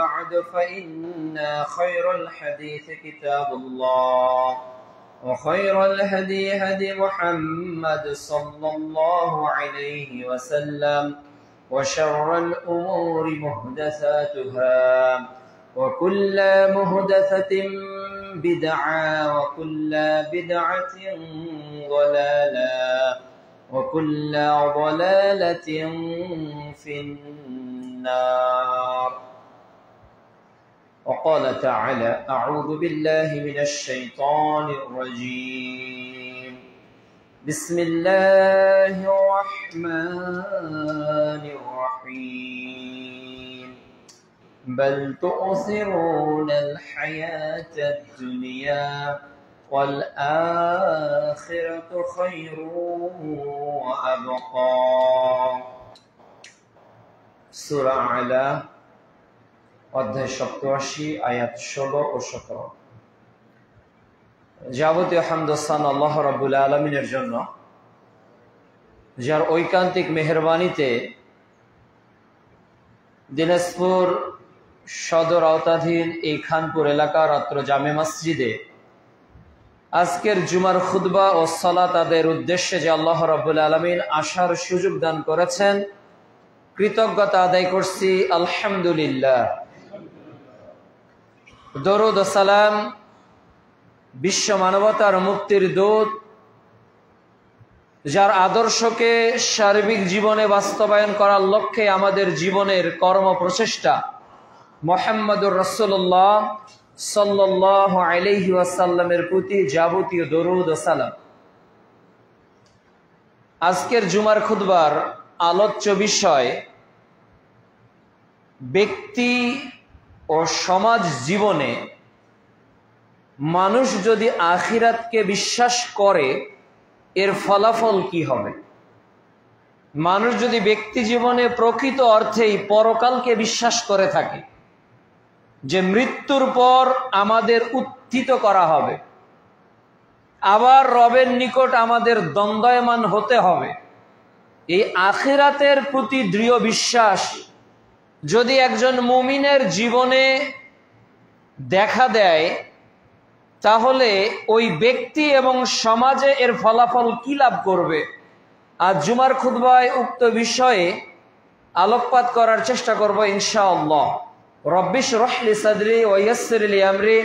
بعد فإن خير الحديث كتاب الله وخير الهدي هدي محمد صلى الله عليه وسلم وشر الأمور محدثاتها وكل محدثة بدعة وكل بدعة ضلالة وكل ضلالة في النار. وقال تعالى: أعوذ بالله من الشيطان الرجيم. بسم الله الرحمن الرحيم. بل تؤثرون الحياة الدنيا والآخرة خير وأبقى। সূরা আলা অধ্যায় 87 আয়াত 16 ও 17। যাবতীয় হামদ ও সানা আল্লাহ রাব্বুল আলামিনের জন্য, যার ঐকান্তিক মেহেরবানিতে দিনাজপুর সদর আওতাধীন এই খানপুর এলাকার অত্র জামে মসজিদে আজকের জুমার খুতবা ও সালাত আদায়ের উদ্দেশ্যে যে আল্লাহ রাব্বুল আলামিন আসার সুযোগ দান করেছেন, কৃতজ্ঞতা আদায় করছি আলহামদুলিল্লাহ। দরুদ ও সালাম বিশ্ব মানবতার মুক্তির দূত, যার আদর্শকে সার্বিক জীবনে বাস্তবায়ন করার লক্ষ্যে আমাদের জীবনের কর্ম প্রচেষ্টা মুহাম্মদুর রাসূলুল্লাহ সাল্লাল্লাহু আলাইহি ওয়াসাল্লামের প্রতি যাবতীয় দরুদ ও সালাম। আজকের জুমার খুতবার আলোচ্য বিষয় ব্যক্তি ও সমাজ জীবনে মানুষ যদি আখিরাতকে বিশ্বাস করে এর ফলাফল কি হবে। মানুষ যদি ব্যক্তি জীবনে প্রকৃত অর্থেই পরকালকে বিশ্বাস করে থাকে, যে মৃত্যুর পর আমাদের উত্থিত করা হবে, আবার রবের নিকট আমাদের দ্বন্দ্বয়মান হতে হবে, এই আখিরাতের প্রতি দৃঢ় বিশ্বাস যদি একজন মুমিনের জীবনে দেখা দেয়, তাহলে ওই ব্যক্তি এবং সমাজে এর ফলাফল কি লাভ করবে। আজ জুমার খুতবায় উক্ত বিষয়ে আলোকপাত করার চেষ্টা করব ইনশাআল্লাহ। রব্বি শরহ লি সাদরি ওয়া ইয়াসসির লি আমরি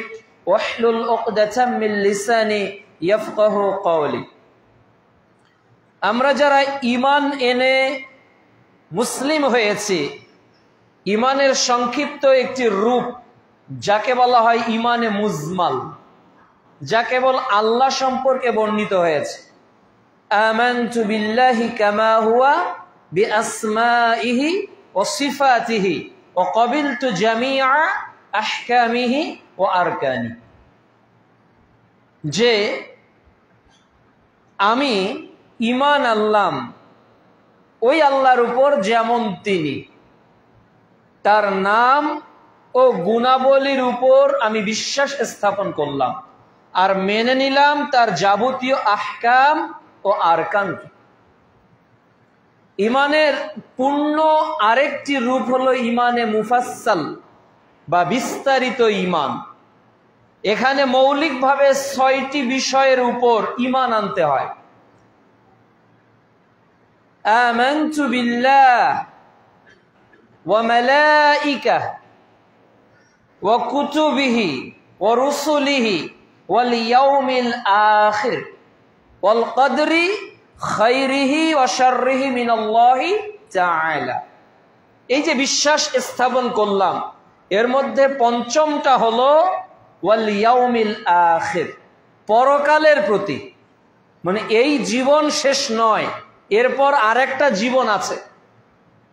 ওয়াহলুল উকদাতাম মিন লিসানি ইয়াফকাহু কওলি। আমরা যারা ঈমান এনে মুসলিম হয়েছি, ঈমানের সংক্ষিপ্ত একটি রূপ যাকে বলা হয় ঈমানে মুজমাল, যা কেবল আল্লাহ সম্পর্কে বর্ণিত হয়েছে। আমানতু বিল্লাহি কামা হুয়া বিআসমাইহি ওয়া সিফাতিহি ওয়া ক্বাবিলতু জামিআ আহকামিহি ওয়া আরকানি। যে আমি ঈমান আনলাম ওই আল্লাহর উপর যেমন তিনি, তার নাম ও গুণাবলীর উপর আমি বিশ্বাস স্থাপন করলাম, আর মেনে নিলাম তার যাবতীয় আহকাম ও আরকান। ঈমানের পূর্ণ আরেকটি রূপ হলো ঈমানে মুফাসসাল বা বিস্তারিত ঈমান। এখানে মৌলিকভাবে ৬টি বিষয়ের উপর ঈমান আনতে হয়। আমানতু বিল্লাহ ওয়া মালাইকাহ ওয়া কুতুবিহি ওয়া রুসুলিহি ওয়াল ইয়াউমিল আখির ওয়াল কদরি খাইরিহি ওয়া শাররিহি মিনাল্লাহি তাআলা। এই যে বিশ্বাস স্থাপন করলাম, এর মধ্যে পঞ্চমটা হলো ওয়াল ইয়াউমিল আখির, পরকালের প্রতি। মানে এই জীবন শেষ নয়, এরপর আরেকটা জীবন আছে।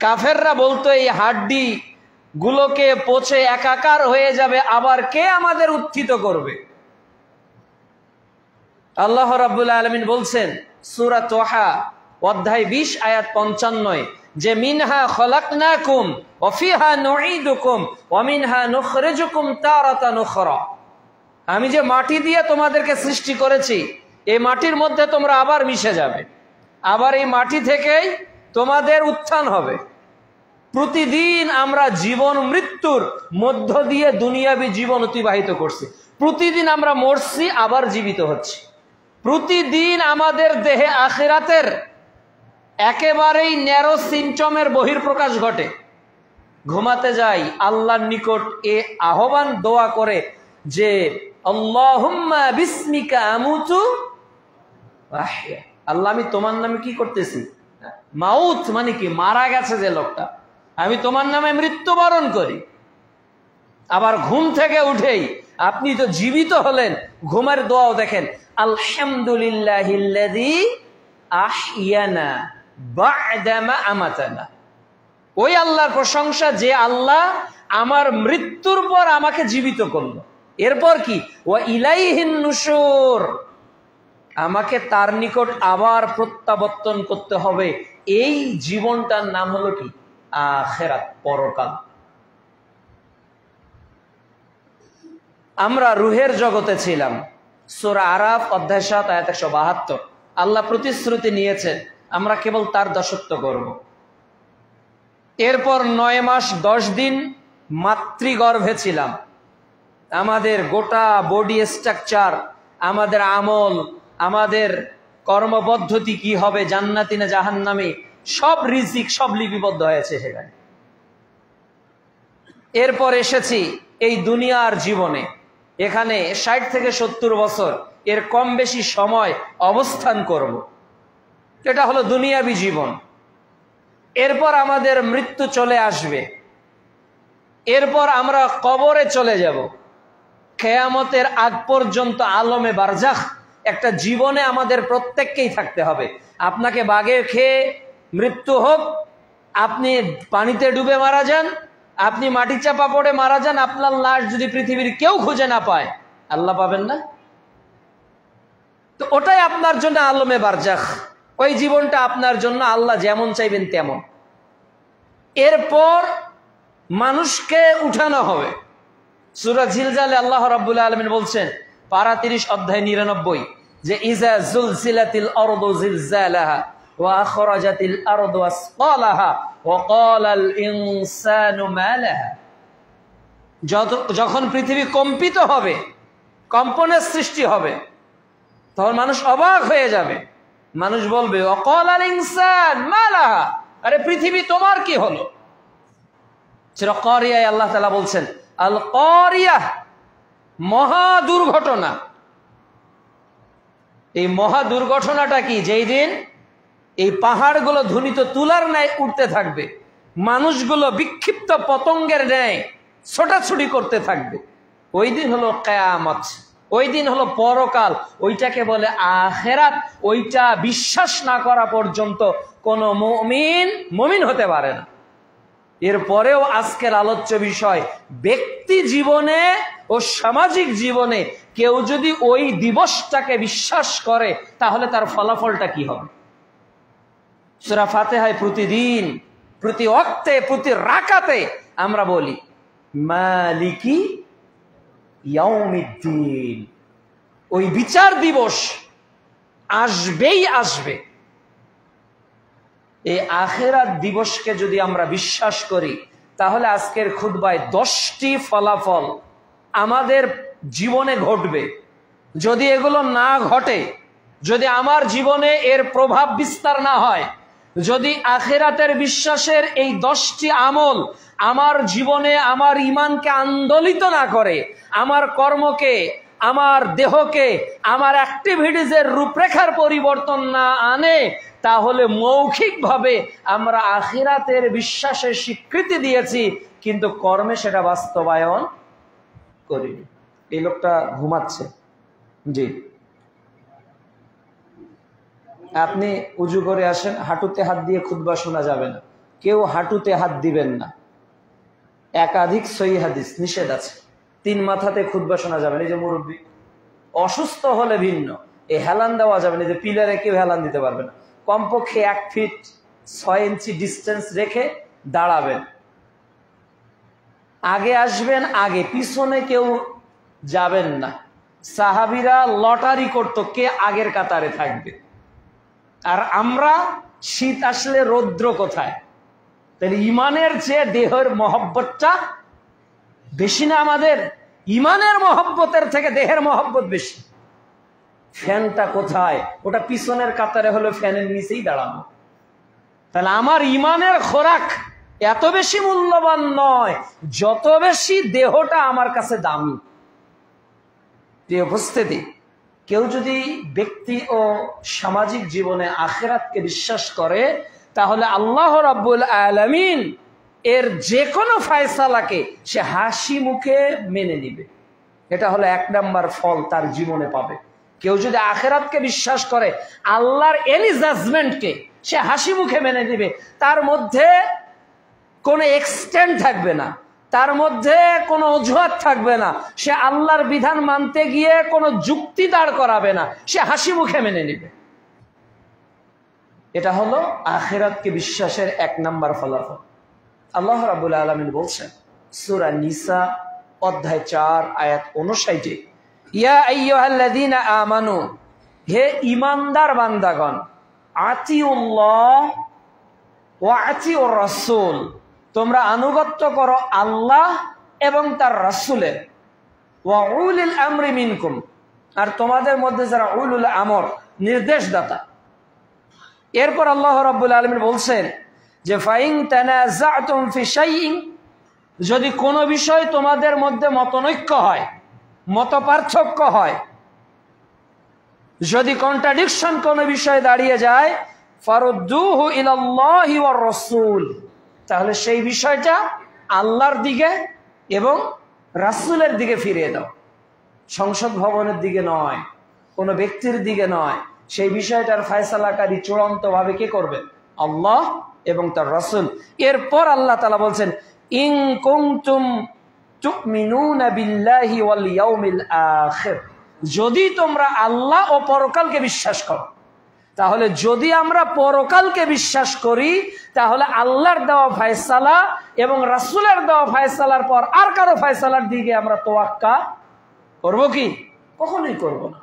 কাফেররা বলতো এই হাড্ডি গুলোকে পচে একাকার হয়ে যাবে, আবার কে আমাদের উত্থিত করবে। আল্লাহ রাব্বুল আলামিন বলছেন সূরা তোহা অধ্যায় 20 আয়াত 55, যে মিনহা খলাকনাকুম ওয়া ফিহা নুঈদুকুম ওয়া মিনহা নুখরিজুকুম তারাতান উখরা। আমি যে মাটি দিয়ে তোমাদেরকে সৃষ্টি করেছি, এই মাটির মধ্যে তোমরা আবার মিশে যাবে, আবার এই মাটি থেকেই তোমাদের উত্থান হবে। প্রতিদিন আমরা জীবন মৃত্যুর মধ্য দিয়ে দুনিয়াবী জীবন অতিবাহিত করছি। প্রতিদিন আমরা মরছি, আবার জীবিত হচ্ছি। প্রতিদিন আমাদের দেহে আখিরাতের একেবারেই ন্যারো সিমটমের বহির্প্রকাশ ঘটে। ঘুমাতে যাই আল্লাহর নিকট এ আহ্বান দোয়া করে যে আল্লাহুম্মা বিসমিকা আমুতু ওয়া আহয়া, আল্লাহ আমি তোমার নামে কি করতেছি, মাউত মানে কি, মারা গেছে যে লোকটা, আমি তোমার নামে মৃত্যুবরণ করি। আবার ঘুম থেকে উঠেই আপনি তো জীবিত হলেন, ঘুমের দোয়াও দেখেন, আলহামদুলিল্লাহিল্লাযী আহইয়ানা বা'দা মা আমাতানা। ওই আল্লাহর প্রশংসা যে আল্লাহ আমার মৃত্যুর পর আমাকে জীবিত করলো। এরপর কি, ওয়া ইলাইহিন নুশুর, আমাকে তার নিকট আবার প্রত্যাবর্তন করতে হবে। এই জীবনটার নাম হলো কি, আখিরাত, পরকাল। আমরা রুহের জগতে ছিলাম। সূরা আরাফ অধ্যায় 7 আয়াত 172 আল্লাহ প্রতিশ্রুতি নিয়েছেন আমরা কেবল তার দাসত্ব করব। এরপর 9 মাস 10 দিন মাতৃগর্ভে ছিলাম। আমাদের গোটা বডি স্ট্রাকচার, আমাদের আমল, আমাদের কর্মপদ্ধতি কি হবে, জান্নাতি না জাহান্নামী, সব রিজিক সব লিপিবদ্ধ হয়েছে সেখানে। এরপর এসেছি এই দুনিয়ার জীবনে, এখানে 60 থেকে 70 বছর এর কম বেশি সময় অবস্থান করব। এটা হলো দুনিয়াবী জীবন। এরপর আমাদের মৃত্যু চলে আসবে। এরপর আমরা কবরে চলে যাব। কিয়ামতের আগ পর্যন্ত আলমে বারজাখ একটা জীবনে আমাদের প্রত্যেককেই থাকতে হবে। আপনাকে বাঘে খেয়ে মৃত্যু হোক, আপনি পানিতে ডুবে মারা যান, আপনি মাটি চাপা পড়ে মারা যান, আপনার লাশ যদি পৃথিবীর কেউ খুঁজে না পায়, আল্লাহ পাবেন না? তো ওটাই আপনার জন্য আলমে বারজাখ। ওই জীবনটা আপনার জন্য আল্লাহ যেমন চাইবেন তেমন। এরপর মানুষকে উঠানো হবে। সূরা জিলজালে আল্লাহ রাব্বুল আলামিন বলছেন, পারা 30 অধ্যায় 99, যে ইজা জুলজিলাতিল আরদু জিলজালাহা ওয়া আখরাজাতিল আরদু আসকালাহা ওয়া ক্বালাল ইনসানু মা লাহা। যখন পৃথিবী কম্পিত হবে, কম্পনের সৃষ্টি হবে, তখন মানুষ অবাক হয়ে যাবে। মানুষ বলবে ওয়া ক্বালাল ইনসান মা লাহা, আরে পৃথিবী তোমার কি হলো? সূরা কারিয়ায় আল্লাহ তাআলা বলছেন, আল কারিয়াহ, মহা দুর্ঘটনা। এই মহা দুর্ঘটনাটা কি? যেই দিন এই পাহাড়গুলো ধ্বনিত তুলার ন্যায় উঠতে থাকবে, মানুষগুলো বিক্ষিপ্ত পতঙ্গের ন্যায় ছোটাছুটি করতে থাকবে, ওই দিন হলো কিয়ামত, ওই দিন হলো পরকাল। ওইটাকে বলে আখিরাত। ওইটা বিশ্বাস না করা পর্যন্ত কোনো মুমিন হতে পারে না। এরপরেও আজকের আলোচ্য বিষয়, ব্যক্তি জীবনে ও সামাজিক জীবনে কেউ যদি ওই দিবসটাকে বিশ্বাস করে তাহলে তার ফলাফলটা কি হবে। সূরা ফাতিহায় প্রতিদিন, প্রতি ওয়াক্তে, প্রতি রাকাতে আমরা বলি মালিকি ইয়াউমিদ্দিন। ওই বিচার দিবস আসবেই আসবে। এই আখিরাত দিবসকে যদি আমরা বিশ্বাস করি তাহলে আজকের খুতবায় 10টি ফলাফল আমাদের জীবনে ঘটবে। যদি এগুলো না ঘটে, যদি আমার জীবনে এর প্রভাব বিস্তার না হয়, যদি আখিরাতের বিশ্বাসের এই 10টি আমল আমার জীবনে আমার ঈমানকে আন্দোলিত না করে, আমার কর্মকে, আমার দেহকে, আমার অ্যাক্টিভিটিজের রূপরেখার পরিবর্তন না আনে, তাহলে মৌখিকভাবে আমরা আখিরাতের বিশ্বাসের স্বীকৃতি দিয়েছি, কিন্তু কর্মে সেটা বাস্তবায়ন করিনি। এই লোকটা ঘুমাচ্ছে। জি, আপনি উজু করে আসেন, হাঁটুতে হাত দিয়ে খুতবা শোনা যাবে না। কেউ হাঁটুতে হাত দিবেন না। একাধিক সহিহ হাদিস নিষেধ আছে। 3 মাথাতে খুতবা শোনা যাবে না। এই যে মুরব্বী অসুস্থ হলে ভিন্ন, এই হেলান দেওয়া যাবে না। যে পিলারে কেউ হেলান দিতে পারবে না। কমপক্ষে 1 ফিট 6 ইঞ্চি ডিস্টেন্স রেখে দাঁড়াবেন। আগে আসবেন, আগে, পিছনে কেউ যাবেন না। সাহাবীরা লটারি করত কে আগের কাতারে থাকবে। আর আমরা শীত আসলে রৌদ্র কোথায়, তাহলে ইমানের চেয়ে দেহের মহব্বতটা বেশি না আমাদের? ইমানের মহব্বতের থেকে দেহের মহব্বত বেশি। ফ্যানটা কোথায়? ওটা পিছনের কাতারে হলো, ফ্যানের নিচেই দাঁড়ানো। তাহলে আমার ইমানের খোরাক এত বেশি মূল্যবান নয় যত বেশি দেহটা আমার কাছে দামি। প্রিয় উপস্থিতি, কেউ যদি ব্যক্তি ও সামাজিক জীবনে আখিরাতকে বিশ্বাস করে তাহলে আল্লাহ রাব্বুল আলামিন এর যে কোনো ফয়সালাকে সে হাসি মুখে মেনে নিবে। এটা হলো 1 নাম্বার ফল তার জীবনে পাবে। কেউ যদি আখিরাতকে বিশ্বাস করে, আল্লাহর এনি জাজমেন্টকে সে হাসি মুখে মেনে নিবে। তার মধ্যে কোনো এক্সটেন্ড থাকবে না, তার মধ্যে কোনো অজুহাত থাকবে না। সে আল্লাহর বিধান মানতে গিয়ে কোনো যুক্তি দাঁড় করাবে না, সে হাসি মুখে মেনে নিবে। এটা হলো আখিরাতকে বিশ্বাসের 1 নাম্বার ফলাফল। আল্লাহ রাব্বুল আলামিন বলছেন সূরা নিসা অধ্যায় 4 আয়াত 59, ইয়া আইয়ুহাল্লাযীনা আমানু, হে ঈমানদার বান্দাগণ, আতিউল্লাহ ওয়া আতিউর রাসূল, তোমরা আনুগত্য করো আল্লাহ এবং তার রাসূলের, ওয়া উলিল আমরি মিনকুম, আর তোমাদের মধ্যে যারা উলুল আমর নির্দেশদাতা। এরপর আল্লাহ রাব্বুল আলামিন বলছেন যে ফাইন তানাযাতুম ফি শাইইন, যদি কোনো বিষয় তোমাদের মধ্যে মতনৈক্য হয়, মত পার্থক্য হয়, যদি কন্ট্রাডিকশন কোনো বিষয়ে দাঁড়িয়ে যায়, ফারুদ্দুহু ইলাল্লাহি ওয়ার রাসূল, তাহলে সেই বিষয়টা আল্লাহর দিকে এবং রাসূলের দিকে ফিরিয়ে দাও। সংসদ ভবনের দিকে নয়, কোনো ব্যক্তির দিকে নয়। সেই বিষয়টার ফয়সালাকারী চূড়ান্তভাবে কে করবে? আল্লাহ এবং তার রাসূল। এরপর আল্লাহ তাআলা বলছেন ইন কুনতুম তুমিনুনা বিল্লাহি ওয়াল ইয়াউমিল আখির, যদি তোমরা আল্লাহ ও পরকালকে বিশ্বাস করো। তাহলে যদি আমরা পরকালকে বিশ্বাস করি তাহলে আল্লাহর দেওয়া ফয়সালা এবং রাসূলের দেওয়া ফয়সালার পর আর কারো ফয়সালার দিকে আমরা তোয়াক্কা করব কি? কখনোই করব না।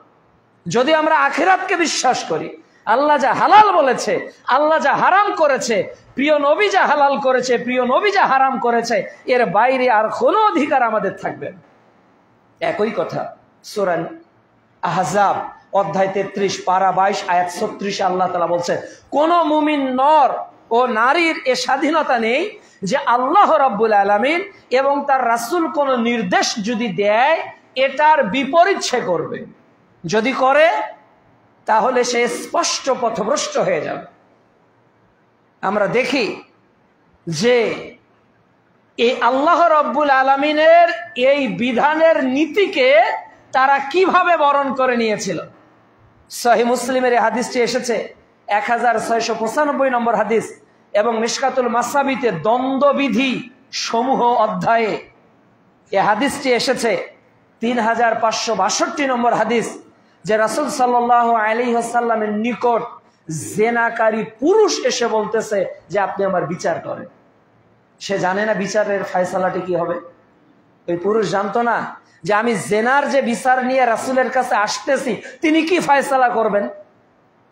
যদি আমরা আখিরাতকে বিশ্বাস করি, আল্লাহ যা হালাল বলেছে, আল্লাহ যা হারাম করেছে, প্রিয় নবী যা হালাল করেছে, প্রিয় নবী যা হারাম করেছে, এর বাইরে আর কোনো অধিকার আমাদের থাকবে না। একই কথা সূরা আহজাব অধ্যায় 33 পারা 22 আয়াত 36 আল্লাহ তাআলা বলছেন কোন মুমিন নর ও নারীর এ স্বাধীনতা নেই যে আল্লাহ রাব্বুল আলামিন এবং তার রাসূল কোন নির্দেশ যদি দেয় এটার বিপরীত সে করবে। যদি করে তাহলে সে স্পষ্ট পথভ্রষ্ট হয়ে যাবে। আমরা দেখি যে এই আল্লাহ রাব্বুল আলামিনের এই বিধানের নীতিকে তারা কিভাবে বরণ করে নিয়েছিল। সহিহ মুসলিমের এই হাদিসটি এসেছে 1695 নম্বর হাদিস এবং মিশকাতুল মাসাবিতে দ্বন্দ্ববিধি সমূহ অধ্যায়ে এই হাদিসটি এসেছে 3562 নম্বর হাদিস, যে রাসূল সাল্লাল্লাহু আলাইহি ওয়াসাল্লামের নিকট জেনাকারী পুরুষ এসে বলতেছে যে আপনি আমার বিচার করেন। সে জানে না বিচারের ফয়সালাটি কি হবে। ওই পুরুষ জানতো না যে আমি জেনার যে বিচার নিয়ে রাসূলের কাছে আসতেছি তিনি কি ফয়সালা করবেন।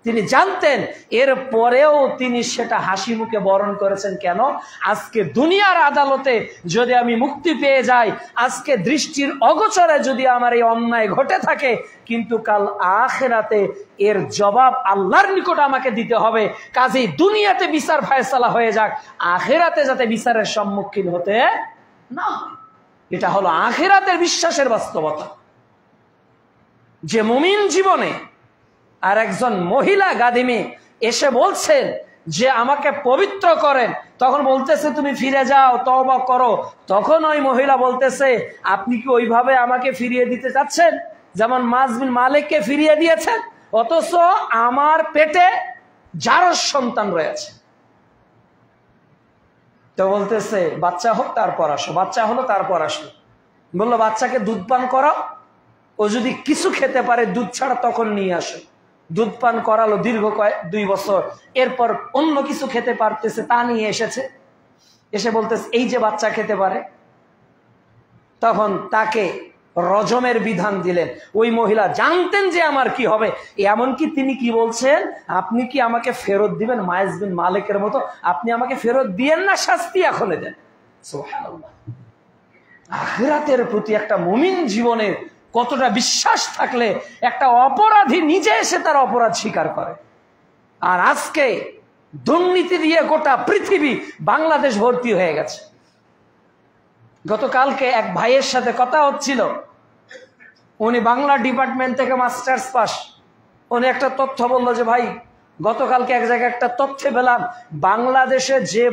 তিনি জানতেন, এর পরেও তিনি সেটা হাসি মুখে বরণ করেছেন। কেন? আজকে দুনিয়ার আদালতে যদি আমি মুক্তি পেয়ে যাই, আজকে দৃষ্টির অগোচরে যদি আমার এই অন্যায় ঘটে থাকে, কিন্তু কাল আখিরাতে এর জবাব আল্লাহর নিকট আমাকে দিতে হবে। কাজেই দুনিয়াতে বিচার ফয়সালা হয়ে যাক, আখিরাতে যাতে বিচারের সম্মুখীন হতে না। এটা হলো আখিরাতের বিশ্বাসের বাস্তবতা। যে মুমিন জীবনে আর একজন মহিলা গাদিমী এসে বলছেন যে আমাকে পবিত্র করেন, তখন বলতেছে তুমি ফিরে যাও, তওবা করো। তখন ওই মহিলা বলতেছে আপনি কি ওইভাবে আমাকে ফিরিয়ে দিতে চাচ্ছেন যেমন মাস বিন মালিককে ফিরিয়ে দিয়েছেন, অথচ আমার পেটে জারজ সন্তান রয়েছে। তো বলতেছে বাচ্চা হোক তারপর আসো। বাচ্চা হলো তারপর আসো। বললো বাচ্চাকে দুধ পান করাও, ও যদি কিছু খেতে পারে দুধ ছাড়া তখন নিয়ে আসো। দুধ পান করালো দীর্ঘ 2 বছর। এরপর অন্য কিছু খেতে পারতেছে তা নিয়ে এসেছে, এসে বলতেছে এই যে বাচ্চা খেতে পারে। তখন তাকে রজমের বিধান দিলেন। ওই মহিলা জানতেন যে আমার কি হবে, এমনকি তিনি কি বলছেন, আপনি কি আমাকে ফেরত দিবেন মায়েজ বিন মালিকের মতো, আপনি আমাকে ফেরত দিয়েন না, শাস্তি এখনই দেন। সুবহানাল্লাহ। আখিরাতের প্রতি একটা মুমিন জীবনের কতটা বিশ্বাস থাকলে একটা অপরাধী নিজে এসে তার অপরাধ স্বীকার করে। আর আজকে দুর্নীতি দিয়ে গোটা পৃথিবী, বাংলাদেশ ভর্তি হয়ে গেছে। গতকালকে এক ভাইয়ের সাথে কথা হচ্ছিল, উনি বাংলা ডিপার্টমেন্ট থেকে মাস্টার্স পাস। উনি একটা তথ্য বললো যে ভাই, গতকালকে এক জায়গায় একটা তথ্য পেলাম, বাংলাদেশের যে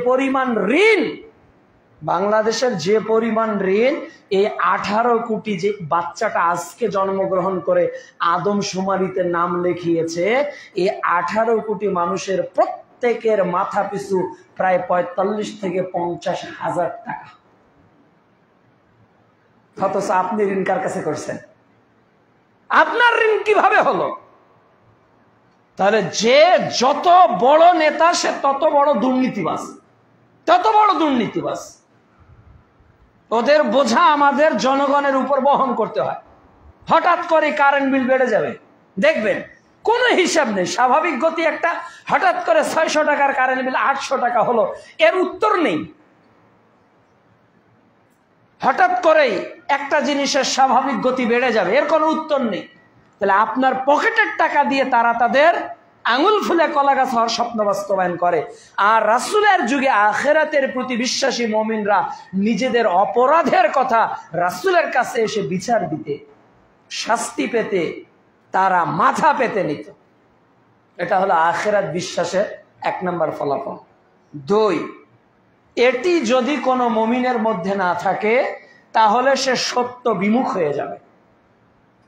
পরিমাণ ঋণ, এই 18 কোটি যে বাচ্চাটা আজকে জন্মগ্রহণ করে আদমশুমারিতে নাম লিখিয়েছে, এই 18 কোটি মানুষের প্রত্যেকের মাথা পিছু প্রায় 45 থেকে 50 হাজার টাকা। অথচ আপনি ঋণ কার কাছে করছেন? আপনার ঋণ কিভাবে হলো? তাহলে যে যত বড় নেতা সে তত বড় দুর্নীতিবাজ। ওদের বোঝা আমাদের জনগণের উপর বহন করতে হয়। হঠাৎ করে কারেন্ট বিল বেড়ে যাবে, দেখবেন কোনো হিসাব নেই, স্বাভাবিক গতি একটা, হঠাৎ করে 600 টাকার কারেন্ট বিল 800 টাকা হলো, এর উত্তর নেই। হঠাৎ করেই একটা জিনিসের স্বাভাবিক গতি বেড়ে যাবে, এর কোনো উত্তর নেই। তাহলে আপনার পকেটের টাকা দিয়ে তারা তাদের আঙুল ফুলে কলা গাছ হওয়ার স্বপ্ন বাস্তবায়ন করে। আর রাসূলের যুগে আখিরাতের প্রতি বিশ্বাসী মুমিনরা নিজেদের অপরাধের কথা রাসূলের কাছে এসে বিচার দিতে, শাস্তি পেতে তারা মাথা পেতে নিত। এটা হলো আখিরাত বিশ্বাসের 1 নম্বর ফলাফল। 2, এটি যদি কোনো মুমিনের মধ্যে না থাকে তাহলে সে সত্য বিমুখ হয়ে যাবে,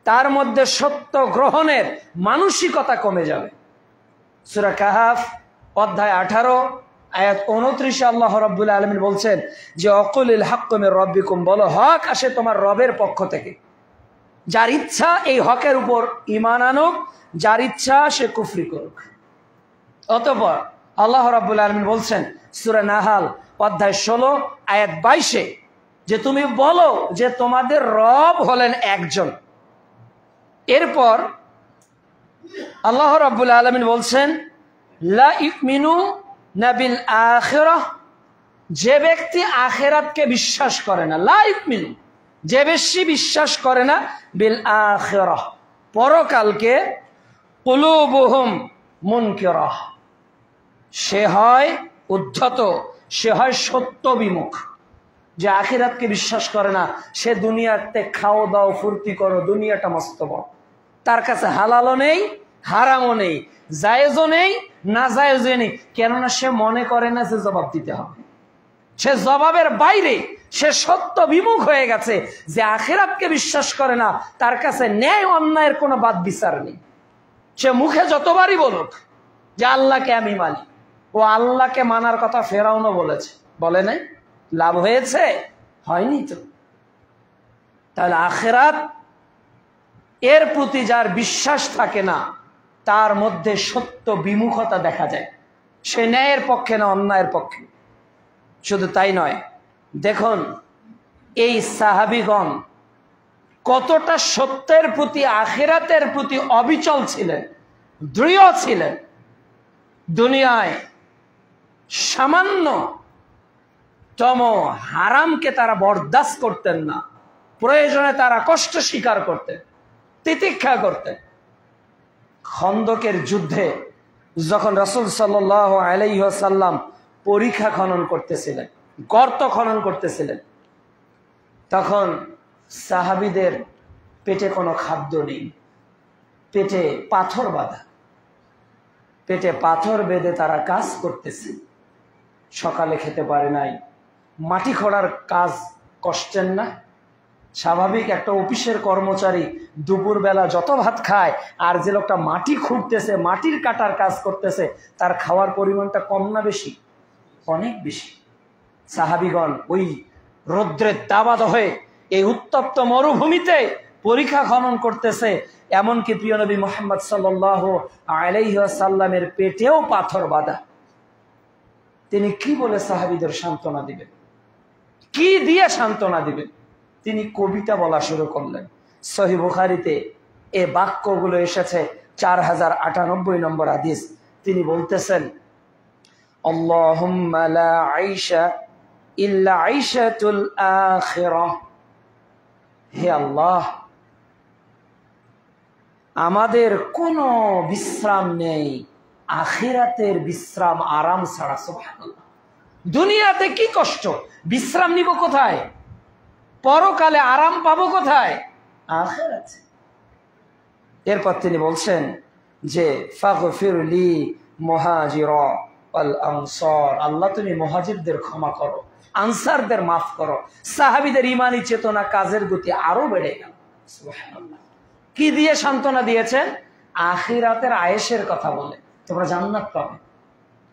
তার মধ্যে সত্য গ্রহণের মানসিকতা কমে যাবে। সূরা কাহাফ অধ্যায় 18 আয়াত 29 আল্লাহ রাব্বুল আলামিন বলছেন যে অকুলিল হাক্কু মির রাব্বিকুম, বলো হক আসে তোমার রবের পক্ষ থেকে। যার ইচ্ছা এই হকের উপর ঈমান আনুক, যার ইচ্ছা সে কুফরি করুক। অতঃপর আল্লাহ রাব্বুল আলামিন বলছেন সূরা নাহাল অধ্যায় 16 আয়াত 22 যে তুমি বলো যে তোমাদের রব হলেন একজন। এরপর আল্লাহ রাব্বুল আলামিন বলছেন লা ইউমিনু বিল আখিরাহ, যে ব্যক্তি আখিরাতকে বিশ্বাস করে না, লা ইউমিনু, যে বেশি বিশ্বাস করে না, বিল আখিরাহ, পরকালকে, কুলুবুহুম মুনকিরাহ, সে হয় উদ্ধত, সে হয় সত্য বিমুখ। যে আখিরাতকে বিশ্বাস করে না, সে দুনিয়াতে খাও দাও ফুর্তি করো, দুনিয়াটা মস্ত বড়, তার কাছে হালালও নেই, হারামও নেই, জায়েজও নেই, না জায়েজও নেই। কেননা সে মনে করে না যে জবাব দিতে হবে, সে জবাবের বাইরে, সে সত্য বিমুখ হয়ে গেছে। যে আখিরাতকে বিশ্বাস করে না, তার কাছে ন্যায় অন্যায়ের কোনো বাদ বিচার নেই। সে মুখে যতবারই বলুক যে আল্লাহকে আমি মানি, ও আল্লাহকে মানার কথা ফেরাউনও বলেছে, বলে নাই? লাভ হয়েছে? হয়নি তো। তাহলে আখিরাত এর প্রতি যার বিশ্বাস থাকে না, তার মধ্যে সত্য বিমুখতা দেখা যায়, সে ন্যায়ের পক্ষে না অন্যায়ের পক্ষে। শুধু তাই নয়, দেখুন এই সাহাবীগণ কতটা সত্যের প্রতি, আখিরাতের প্রতি অবিচল ছিলেন, দৃঢ় ছিলেন। দুনিয়ায় সামান্যতম হারামকে তারা বরদাস্ত করতেন না, প্রয়োজনে তারা কষ্ট স্বীকার করতেন, তিতিক্ষা করতেন। খন্দকের যুদ্ধে যখন রাসূল সাল্লাল্লাহু আলাইহি ওয়াসাল্লাম পরিখা খনন করতেছিলেন, গর্ত খনন করতেছিলেন, তখন সাহাবীদের পেটে কোনো খাদ্য নেই, পেটে পাথর বাঁধা, পেটে পাথর বেঁধে তারা কাজ করতেছে। সকালে খেতে পারে নাই, মাটি খোঁড়ার কাজ কষ্টের না? স্বাভাবিক একটা অফিসের কর্মচারী দুপুরবেলা যত ভাত খায়, আর যে লোকটা মাটি খুঁড়তেছে, মাটির কাটার কাজ করতেছে, তার খাওয়ার পরিমাণটা কম না বেশি? অনেক বেশি। সাহাবীগণ ওই রৌদ্রের দাবাত হয়ে এই উত্তপ্ত মরুভূমিতে পরিখা খনন করতেছে, এমনকি প্রিয় নবী মুহাম্মদ সাল্লাল্লাহু আলাইহি ওয়াসাল্লামের পেটেও পাথর বাঁধা। তিনি কি বলে সাহাবীদের সান্ত্বনা দিবেন? কি দিয়ে সান্ত্বনা দিবেন? তিনি কবিতা বলা শুরু করলেন। সহিহ বুখারীতে এ বাক্যগুলো এসেছে 4098 নম্বর হাদিস। তিনি বলতেছেন, আল্লাহুম্মা লা আইশা ইল্লা আইশাতুল আখিরাহ। হে আল্লাহ, আমাদের কোনো বিশ্রাম নেই আখিরাতের বিশ্রাম, আরাম ছাড়া। সুবহানাল্লাহ। দুনিয়াতে কি কষ্ট, বিশ্রাম নিব কোথায়? পরকালে আরাম পাবো কোথায়? আখিরাতে। এরপর তিনি বলছেন যে ফাগফিরলি মুহাজিরা ওয়াল আনসার, আল্লাহ তুমি মুহাজিরদের ক্ষমা করো, আনসারদের মাফ করো। সাহাবীদের ঈমানি চেতনা, কাজের গতি আরো বেড়ে গেল। সুবহানাল্লাহ। কি দিয়ে সান্ত্বনা দিয়েছেন? আখিরাতের আয়েশের কথা বলে তোমরা জান্নাত পাবে,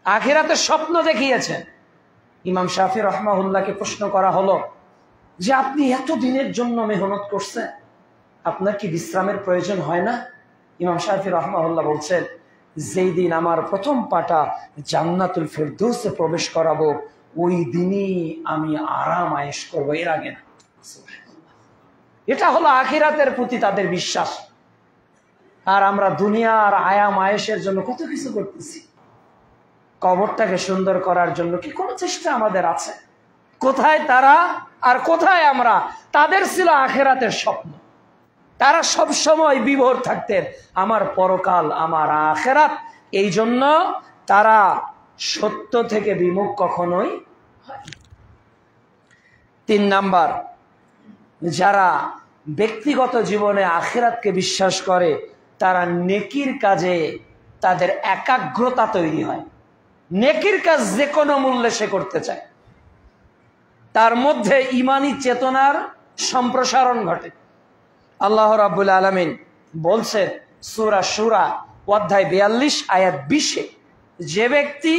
আখিরাতের স্বপ্ন দেখিয়েছেন। ইমাম শাফি রাহমাহুল্লাহকে প্রশ্ন করা হলো যে আপনি এত দিনের জন্য মেহনত করছেন, আপনার কি বিশ্রামের প্রয়োজন হয় না? ইমাম শাফি রাহমাহুল্লাহ বলছেন, যেই দিন আমার প্রথম পাটা জান্নাতুল ফেরদৌসে প্রবেশ করাবো, ওই দিনই আমি আরাম আয়েশ করবো, এর আগে না। এটা হলো আখিরাতের প্রতি তাদের বিশ্বাস। আর আমরা দুনিয়ার আয়াম আয়েশের জন্য কত কিছু করতেছি। কবরটাকে সুন্দর করার জন্য কি কোনো চেষ্টা আমাদের আছে? কোথায় তারা আর কোথায় আমরা? তাদের ছিল আখিরাতের স্বপ্ন, তারা সব সময় বিভোর থাকতেন আমার পরকাল, আমার আখিরাত। এই জন্য তারা সত্য থেকে বিমুখ কখনোই হয়। 3 নাম্বার, যারা ব্যক্তিগত জীবনে আখিরাতকে বিশ্বাস করে তারা নেকির কাজে তাদের একাগ্রতা তৈরি হয়। নেকির কাজ যে কোনো মূল্যে সে করতে চায়, তার মধ্যে ঈমানি চেতনার সম্প্রসারণ ঘটে। আল্লাহ রাব্বুল আলামিন বলছেন সূরা শুরা অধ্যায় 42 আয়াত 20, যে ব্যক্তি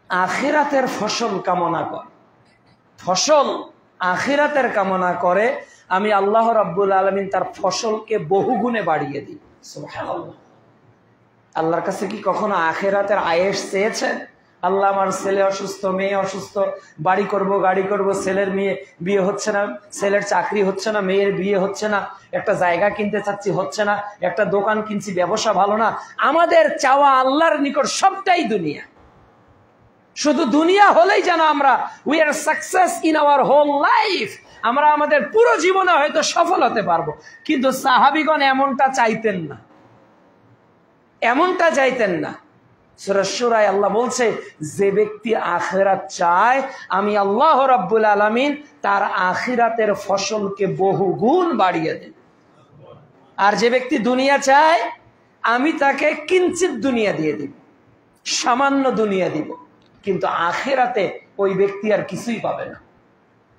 আখিরাতের ফসল কামনা করে, ফসল আখিরাতের কামনা করে, আমি আল্লাহ রাব্বুল আলামিন তার ফসলকে বহুগুণে বাড়িয়ে দিই। সুবহানাল্লাহ। আল্লাহর কাছে কি কখনো আখিরাতের আয়েশ চেয়েছেন? আল্লাহ, আমার ছেলে অসুস্থ, মেয়ে অসুস্থ, বাড়ি করব, গাড়ি করব, ছেলের মেয়ে বিয়ে হচ্ছে না, ছেলের চাকরি হচ্ছে না, মেয়ের বিয়ে হচ্ছে না, একটা জায়গা কিনতে চাচ্ছি হচ্ছে না, একটা দোকান কিনছি ব্যবসা ভালো না। আমাদের চাওয়া আল্লাহর নিকট সবটাই দুনিয়া। শুধু দুনিয়া হলেই যেন আমরা we are success in our whole life, আমরা আমাদের পুরো জীবনে হয়তো সফল হতে পারবো। কিন্তু সাহাবীগণ এমনটা চাইতেন না, এমনটা চাইতেন না। সূরা শুরায় আল্লাহ বলছে, যে ব্যক্তি আখিরাত চায় আমি আল্লাহ রাব্বুল আলামিন তার আখিরাতের ফসলকে বহুগুণ বাড়িয়ে দেন। আর যে ব্যক্তি দুনিয়া চায় আমি তাকে কিঞ্চিত দুনিয়া দিয়ে দিব, সামান্য দুনিয়া দিব, কিন্তু আখিরাতে ওই ব্যক্তি আর কিছুই পাবে না।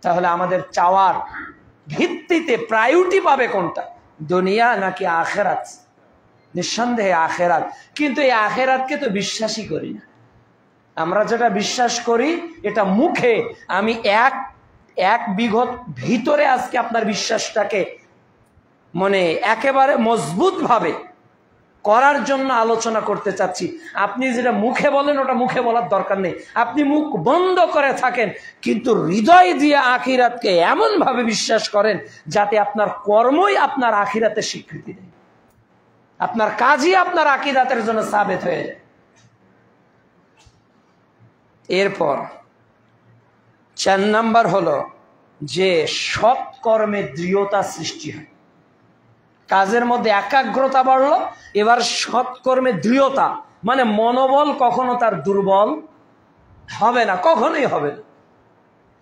তাহলে আমাদের চাওয়ার ভিত্তিতে প্রায়োরিটি পাবে কোনটা, দুনিয়া নাকি আখিরাত? নিঃসন্দেহে আখিরাত। কিন্তু এই আখিরাতকে তো বিশ্বাসই করি না। আমরা যেটা বিশ্বাস করি এটা মুখে, আমি এক বিঘত ভিতরে আজকে আপনার বিশ্বাসটাকে মানে একেবারে মজবুত ভাবে করার জন্য আলোচনা করতে চাচ্ছি। আপনি যেটা মুখে বলেন ওটা মুখে বলার দরকার নেই, আপনি মুখ বন্ধ করে থাকেন, কিন্তু হৃদয় দিয়ে আখিরাতকে এমন ভাবে বিশ্বাস করেন যাতে আপনার কর্মই আপনার আখিরাতের স্বীকৃতি দেয়, আপনার কাজই আপনার আকিদাতের জন্য সাবেত হয়ে যায়। এরপর 4 নাম্বার হলো যে সৎ কর্মে দৃঢ়তা সৃষ্টি হয়। কাজের মধ্যে একাগ্রতা বাড়লো, এবার সৎ কর্মে দৃঢ়তা, মানে মনোবল কখনো তার দুর্বল হবে না, কখনোই হবে না।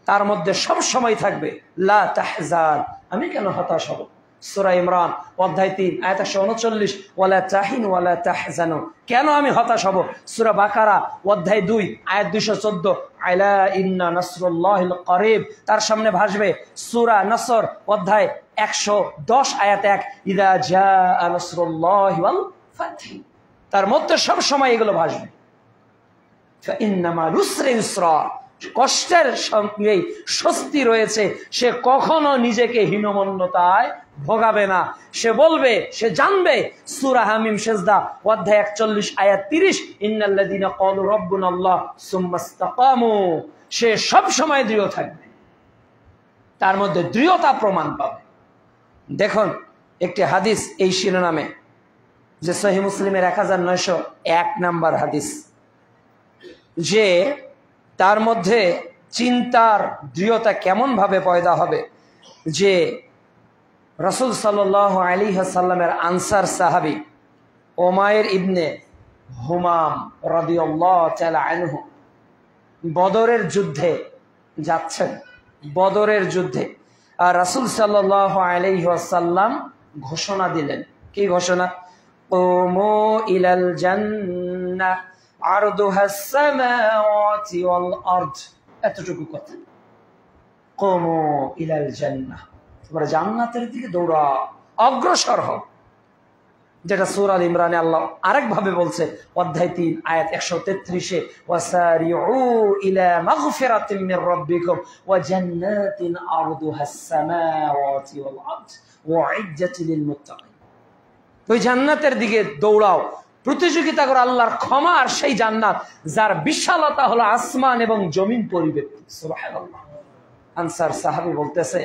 তার মধ্যে সব সময় থাকবে লা তাহজান, আমি কেন হতাশ হব। সূরা ইমরান অধ্যায় 3 আয়াত 139, ওয়ালা তাহিনু ওয়ালা তাহজানু, কেন আমি হতাশ হব। সূরা বাকারা অধ্যায় 2 আয়াত 214, আলা ইন্না নাসরুল্লাহিল করিব, তার সামনে ভাসবে সূরা নসর অধ্যায় 110 আয়াত 1, ইযা জাআ নাসরুল্লাহি ওয়াল ফাতহ, তার মধ্যে সব সময় এগুলো ভাসবে। ফাইন্না মাল উসরি ইউসরা, কষ্টের সঙ্গে স্বস্তি রয়েছে। সে কখনো নিজেকে হীনমন্যতায় ভোগাবে না, সে বলবে, সে জানবে। সূরা হামিম সেজদা অধ্যায় 41 আয়াত 30, ইন্নাল্লাযীনা ক্বালু রাব্বুনাল্লাহ সুম্মা ইসতাকামু, সে সব সময় দৃঢ় থাকবে। তার মধ্যে দৃঢ়তা প্রমাণ পাবে। দেখুন একটি হাদিস এই শিরোনামে, যে সহিহ মুসলিমের 1901 নাম্বার হাদিস, যে তার মধ্যে চিন্তার দৃঢ়তা কেমন ভাবে পয়দা হবে, যে রাসূল সাল্লাল্লাহু আলাইহি ওয়াসাল্লামের আনসার সাহাবী উমাইর ইবনে হুমাম রাদিয়াল্লাহু তাআলা আনহু বদরের যুদ্ধে যাচ্ছেন, বদরের যুদ্ধে। আর রাসূল সাল্লাল্লাহু আলাইহি ওয়াসাল্লাম ঘোষণা দিলেন, কি ঘোষণা? কুমু ইলাল জান্নাহ আরদুহাস সামাওয়াতি ওয়াল আরদ, এতটুকু কথা। কুমু ইলাল জান্নাহ, তোমরা জান্নাতের দিকে দৌড়াও, অগ্রসর হও। যেটা সূরা আল ইমরানে আল্লাহ আরেক ভাবে বলছে, অধ্যায় 3 আয়াত 133-এ, ওয়াসারিউ ইলা মাগফিরাতিন মির রাব্বিকুম ওয়া জান্নাতিন আরদুহাস সামাওয়াতি ওয়াল আরদ ওয়াইজ্জাত লিল মুত্তাকিন। ওই জান্নাতের দিকে দৌড়াও, প্রতিযোগিতা করো আল্লাহর ক্ষমা আর সেই জান্নাত যার বিশালতা হলো আসমান এবং জমিন পরিব্যাপ্ত। সুবহানাল্লাহ। আনসার সাহাবী বলতেছে,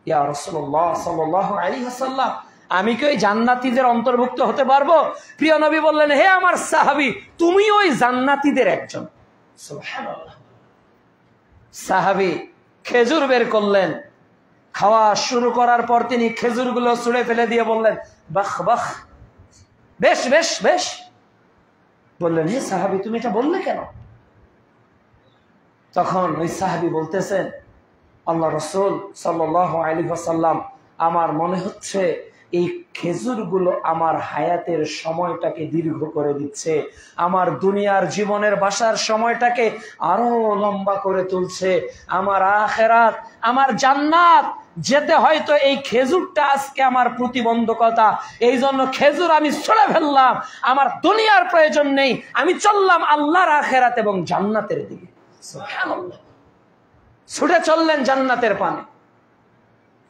ইয়া রাসূলুল্লাহ সাল্লাল্লাহু আলাইহি ওয়াসাল্লাম, আমি কি ওই জান্নাতীদের অন্তর্ভুক্ত হতে পারবো? প্রিয় নবী বললেন, হে আমার সাহাবী, তুমি ওই জান্নাতীদের একজন। সুবহানাল্লাহ। সাহাবী খেজুর বের করলেন, খাওয়া শুরু করার পর তিনি খেজুরগুলো ছুঁড়ে ফেলে দিয়ে বললেন, বাহ বাহ, বেশ বেশ বেশ। বললেন, হে সাহাবী, তুমি এটা বললে কেন? তখন ওই সাহাবী বলতেছেন, আল্লাহ রাসূল সাল্লাল্লাহু আলাইহি ওয়াসাল্লাম, আমার মনে হচ্ছে এই খেজুরগুলো আমার হায়াতের সময়টাকে দীর্ঘ করে দিচ্ছে, আমার দুনিয়ার জীবনের বাসার সময়টাকে আরো লম্বা করে তুলছে, আমার আখিরাত, আমার জান্নাত যেতে হয়তো এই খেজুরটা আজকে আমার প্রতিবন্ধকতা, এই জন্য খেজুর আমি ছুঁড়ে ফেললাম, আমার দুনিয়ার প্রয়োজন নেই, আমি চললাম আল্লাহর আখিরাত এবং জান্নাতের দিকে। সুবহানাল্লাহ। ছুটে চললেন জান্নাতের পানে,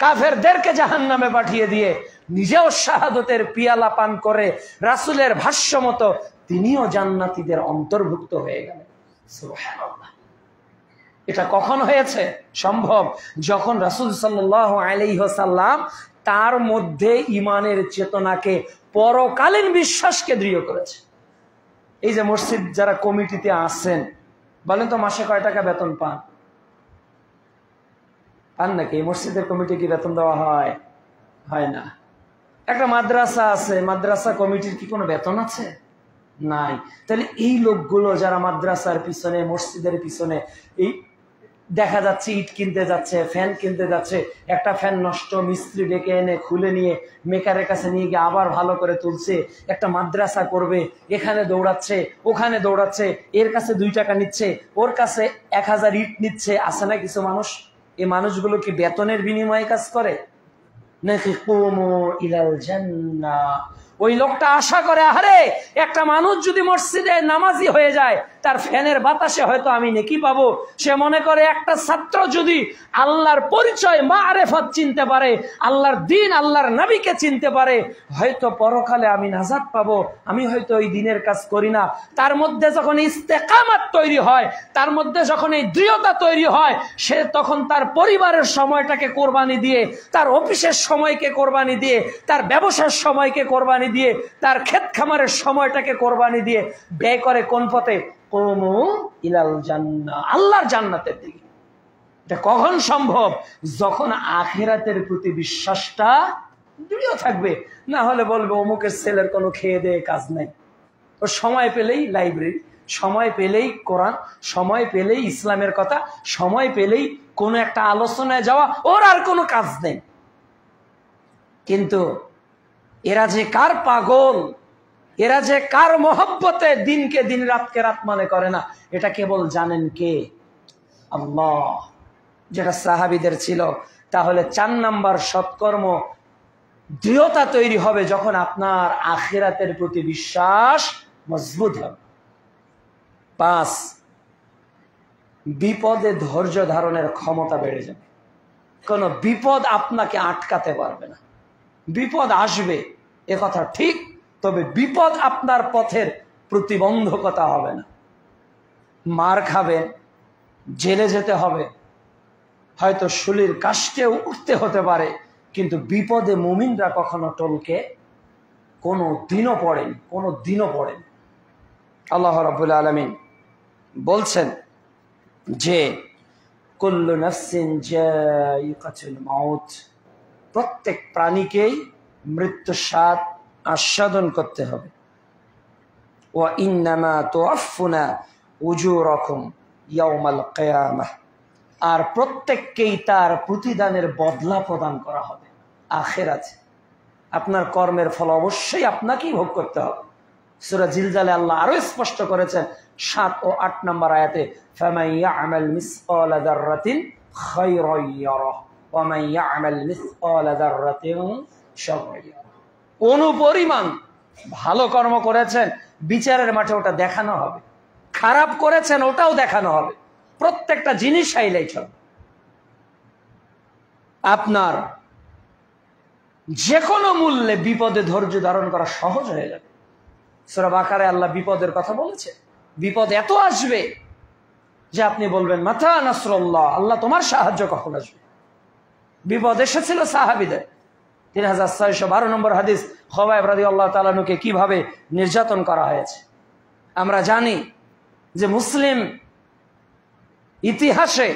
কাফেরদেরকে জাহান্নামে পাঠিয়ে দিয়ে নিজেও শাহাদতের পিয়ালা পান করে রাসূলের ভাষ্য মতো তিনিও জান্নাতীদের অন্তর্ভুক্ত হয়ে গেলেন। সুবহানাল্লাহ। এটা কখন হয়েছে সম্ভব? যখন রাসূল সাল্লাল্লাহু আলাইহি ওয়াসাল্লাম তার মধ্যে ঈমানের চেতনাকে, পরকালীন বিশ্বাসকে দৃঢ় করেছে। এই যে মসজিদ যারা কমিটিতে আছেন, বলেন তো মাসে কয় টাকা বেতন পান? পান নাকি? মসজিদের কমিটি কি বেতন দেওয়া হয়? হয় না। একটা মাদ্রাসা আছে, মাদ্রাসা কমিটির কি কোনো বেতন আছে? নাই। তাহলে এই লোকগুলো যারা মাদ্রাসার পিছনে, মসজিদের পিছনে, এই দেখা যাচ্ছে ইট কিনতে যাচ্ছে, ফ্যান কিনতে যাচ্ছে, একটা ফ্যান নষ্ট, মিস্ত্রি ডেকে এনে খুলে নিয়ে মেকারের কাছে নিয়ে গিয়ে আবার ভালো করে তুলছে, একটা মাদ্রাসা করবে, এখানে দৌড়াচ্ছে, ওখানে দৌড়াচ্ছে, এর কাছে 2 টাকা নিচ্ছে, ওর কাছে 1000 ইট নিচ্ছে। আছে না কিছু মানুষ? এই মানুষগুলো কি বেতনের বিনিময়ে কাজ করে নাকি? কুমু ইলাল জান্নাহ। ওই লোকটা আশা করে, আরে একটা মানুষ যদি মসজিদে নামাজি হয়ে যায়, তার ফ্যানের বাতাসে হয়তো আমি নেকি পাবো। সে মনে করে একটা ছাত্র যদি আল্লাহর পরিচয়, মারেফত চিনতে পারে, আল্লাহর দ্বীন, আল্লাহর নবীকে চিনতে পারে, হয়তো পরকালে আমি নাজাত পাবো। আমি হয়তো ওই দ্বীনের কাজ করি না। তার মধ্যে যখন ইস্তেকামাত তৈরি হয়, তার মধ্যে যখন এই দৃঢ়তা তৈরি হয়, সে তখন তার পরিবারের সময়টাকে কোরবানি দিয়ে, তার অফিসের সময়কে কোরবানি দিয়ে, তার ব্যবসার সময়কে কোরবানি দিয়ে, তার ক্ষেত খামারের সময়টাকে কোরবানি দিয়ে ব্যয় করে কোন পথে? কুমু ইলাল জান্নাহ, আল্লাহর জান্নাতের দিকে। এটা কখন সম্ভব? যখন আখিরাতের প্রতি বিশ্বাসটা দৃঢ় থাকবে। না হলে বলবে অমুকের ছেলের কোনো খেয়ে দেয়ে কাজ নাই, ও সময় পেলেই লাইব্রেরি, সময় পেলেই কোরআন, সময় পেলেই ইসলামের কথা, সময় পেলেই কোনো একটা আলোচনায় যাওয়া, ওর আর কোনো কাজ নেই। কিন্তু এরা যে কার পাগল, এরা যে কার মহব্বতে দিনকে দিন, রাতকে রাত মনে করে না, এটা কেবল জানেন কে? আল্লাহ। যেটা সাহাবীদের ছিল। তাহলে 4 নাম্বার সৎকর্ম, দৃঢ়তা তৈরি হবে যখন আপনার আখিরাতের প্রতি বিশ্বাস মজবুত হবে। 5, বিপদে ধৈর্য ধারণের ক্ষমতা বেড়ে যাবে। কোন বিপদ আপনাকে আটকাতে পারবে না। বিপদ আসবে, এ কথা ঠিক, তবে বিপদ আপনার পথের প্রতিবন্ধকতা হবে না। মার খাবে, জেলে যেতে হবে, হয়তো শুলির কাষ্ঠেও উঠতে হতে পারে, কিন্তু বিপদে মুমিনরা কখনো টলকে কোনো দিনও পড়েন। আল্লাহ রাব্বুল আলামিন বলছেন যে কুল্লু নাফসিন যায়িকাতুল মাউত, প্রত্যেক প্রাণীকেই মৃত্যুর স্বাদ আস্বাদন করতে হবে। ওয়া ইন্নামা তুআফফুনা উজুরাকুম ইয়াউমাল কিয়ামাহ, আর প্রত্যেককেই তার প্রতিদানের বদলা প্রদান করা হবে আখিরাতে। আপনার কর্মের ফল অবশ্যই আপনাকেই ভোগ করতে হবে। সূরা জিলজালে আল্লাহ আরো স্পষ্ট করেছেন 7 ও 8 নম্বর আয়াতে, ফামান ইয়া'মাল মিসকালা যাররাতিন খায়রান ইয়ারাহ ওয়া মান ইয়া'মাল মিসকালা যাররাতিন শাররান ইয়ারাহ। অনুপরিমাণ ভালো কর্ম করেছেন, বিচারের মাঠে ওটা দেখানো হবে। খারাপ করেছেন, ওটাও দেখানো হবে। প্রত্যেকটা জিনিস হাইলাইট হবে। আপনার যে কোনো মূল্যে বিপদে ধৈর্য ধারণ করা সহজ হয়ে যাবে। সূরা বাকারায় আল্লাহ বিপদের কথা বলেছে। বিপদ এত আসবে যে আপনি বলবেন মাতা নাসরুল্লাহ, আল্লাহ তোমার সাহায্য কখন আসবে। বিপদ এসেছিল সাহাবীদের। 3612 নম্বর হাদিস, খুবাইব রাদিয়াল্লাহু তাআলা আনহুকে কিভাবে নির্যাতন করা হয়েছে। আমরা জানি যে মুসলিম ইতিহাসে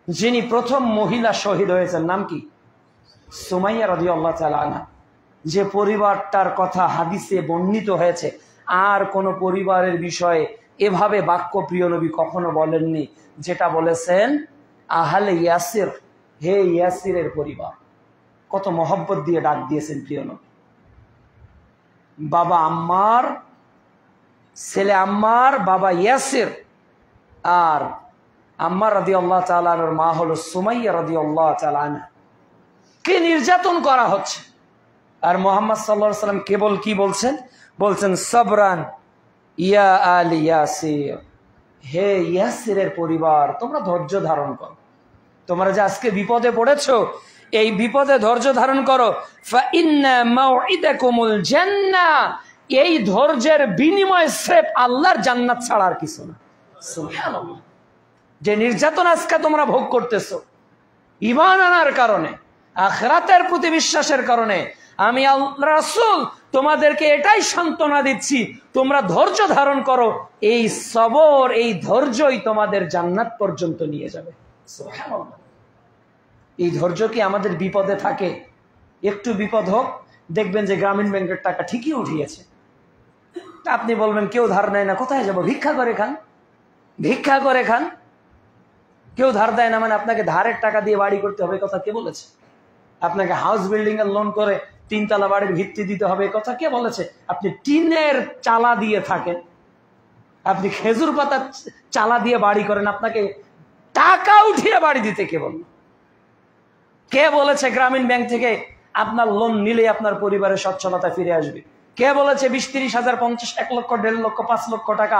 যিনি প্রথম মহিলা শহীদ হয়েছেন নাম কি? সুমাইয়া রাদিয়াল্লাহু তাআলা আনহা। যে পরিবারটার কথা হাদিসে বর্ণিত হয়েছে, আর কোন পরিবারের বিষয়ে এভাবে বাক্য প্রিয় নবী কখনো বলেননি যেটা বলেছেন আহলে ইয়াসির, হে ইয়াসিরের পরিবার। কত মহব্বত দিয়ে ডাক দিয়েছেন প্রিয় নবী। বাবা আম্মার, ছেলে আম্মার, বাবা ইয়াসির, আর আম্মার রাদিয়াল্লাহু তাআলা আনহার মা হলো সুমাইয়া রাদিয়াল্লাহু তাআলা আনহা। কে নির্যাতন করা হচ্ছে, আর মুহাম্মদ সাল্লাল্লাহু আলাইহি ওয়াসাল্লাম কেবল কি বলছেন? বলছেন সাবরান ইয়া আলি ইয়াসির, হে ইয়াসিরের পরিবার তোমরা ধৈর্য ধারণ করো। তোমরা যে আজকে বিপদে পড়েছো, এই বিপদে ধৈর্য ধারণ করো। ফা ইন্না মাউইদাকুমুল জান্নাহ, এই ধৈর্যের বিনিময় স্রেফ আল্লাহর জান্নাত ছাড়া আর কিছু না। সুবহানাল্লাহ। যে নির্যাতন আজকে তোমরা ভোগ করতেছো ঈমান আনার কারণে, আখিরাতের প্রতি বিশ্বাসের কারণে, আমি আল্লাহর রাসূল তোমাদেরকে এটাই সান্ত্বনা দিচ্ছি, তোমরা ধৈর্য ধারণ করো। এই সবর, এই ধৈর্যই তোমাদের জান্নাত পর্যন্ত নিয়ে যাবে। সুবহানাল্লাহ। এই ধৈর্য কি আমাদের বিপদে থাকে? একটু বিপদ হোক, দেখবেন যে গ্রামীণ ব্যাংকের টাকা ঠিকই উঠিয়েছে। আপনি বলবেন কেউ ধার নেয় না, কোথায় যাব? ভিক্ষা করে খান, ভিক্ষা করে খান। কেউ ধার দেয় না মানে আপনাকে ধারের টাকা দিয়ে বাড়ি করতে হবে, কথা কে বলেছে? আপনাকে হাউস বিল্ডিং এর লোন করে 3 তলা বাড়ির ভিত্তি দিতে হবে, কথা কে বলেছে? আপনি টিনের চালা দিয়ে থাকেন, আপনি খেজুর পাতা চালা দিয়ে বাড়ি করেন, আপনাকে টাকা উঠিয়ে বাড়ি দিতে কে বলল? কে বলেছে গ্রামীণ ব্যাংক থেকে আপনার লোন নিলে আপনার পরিবারের সচ্ছলতা ফিরে আসবে? কে বলেছে 20-30 হাজার, 50, 1 লক্ষ, 1.5 লক্ষ, 5 লক্ষ টাকা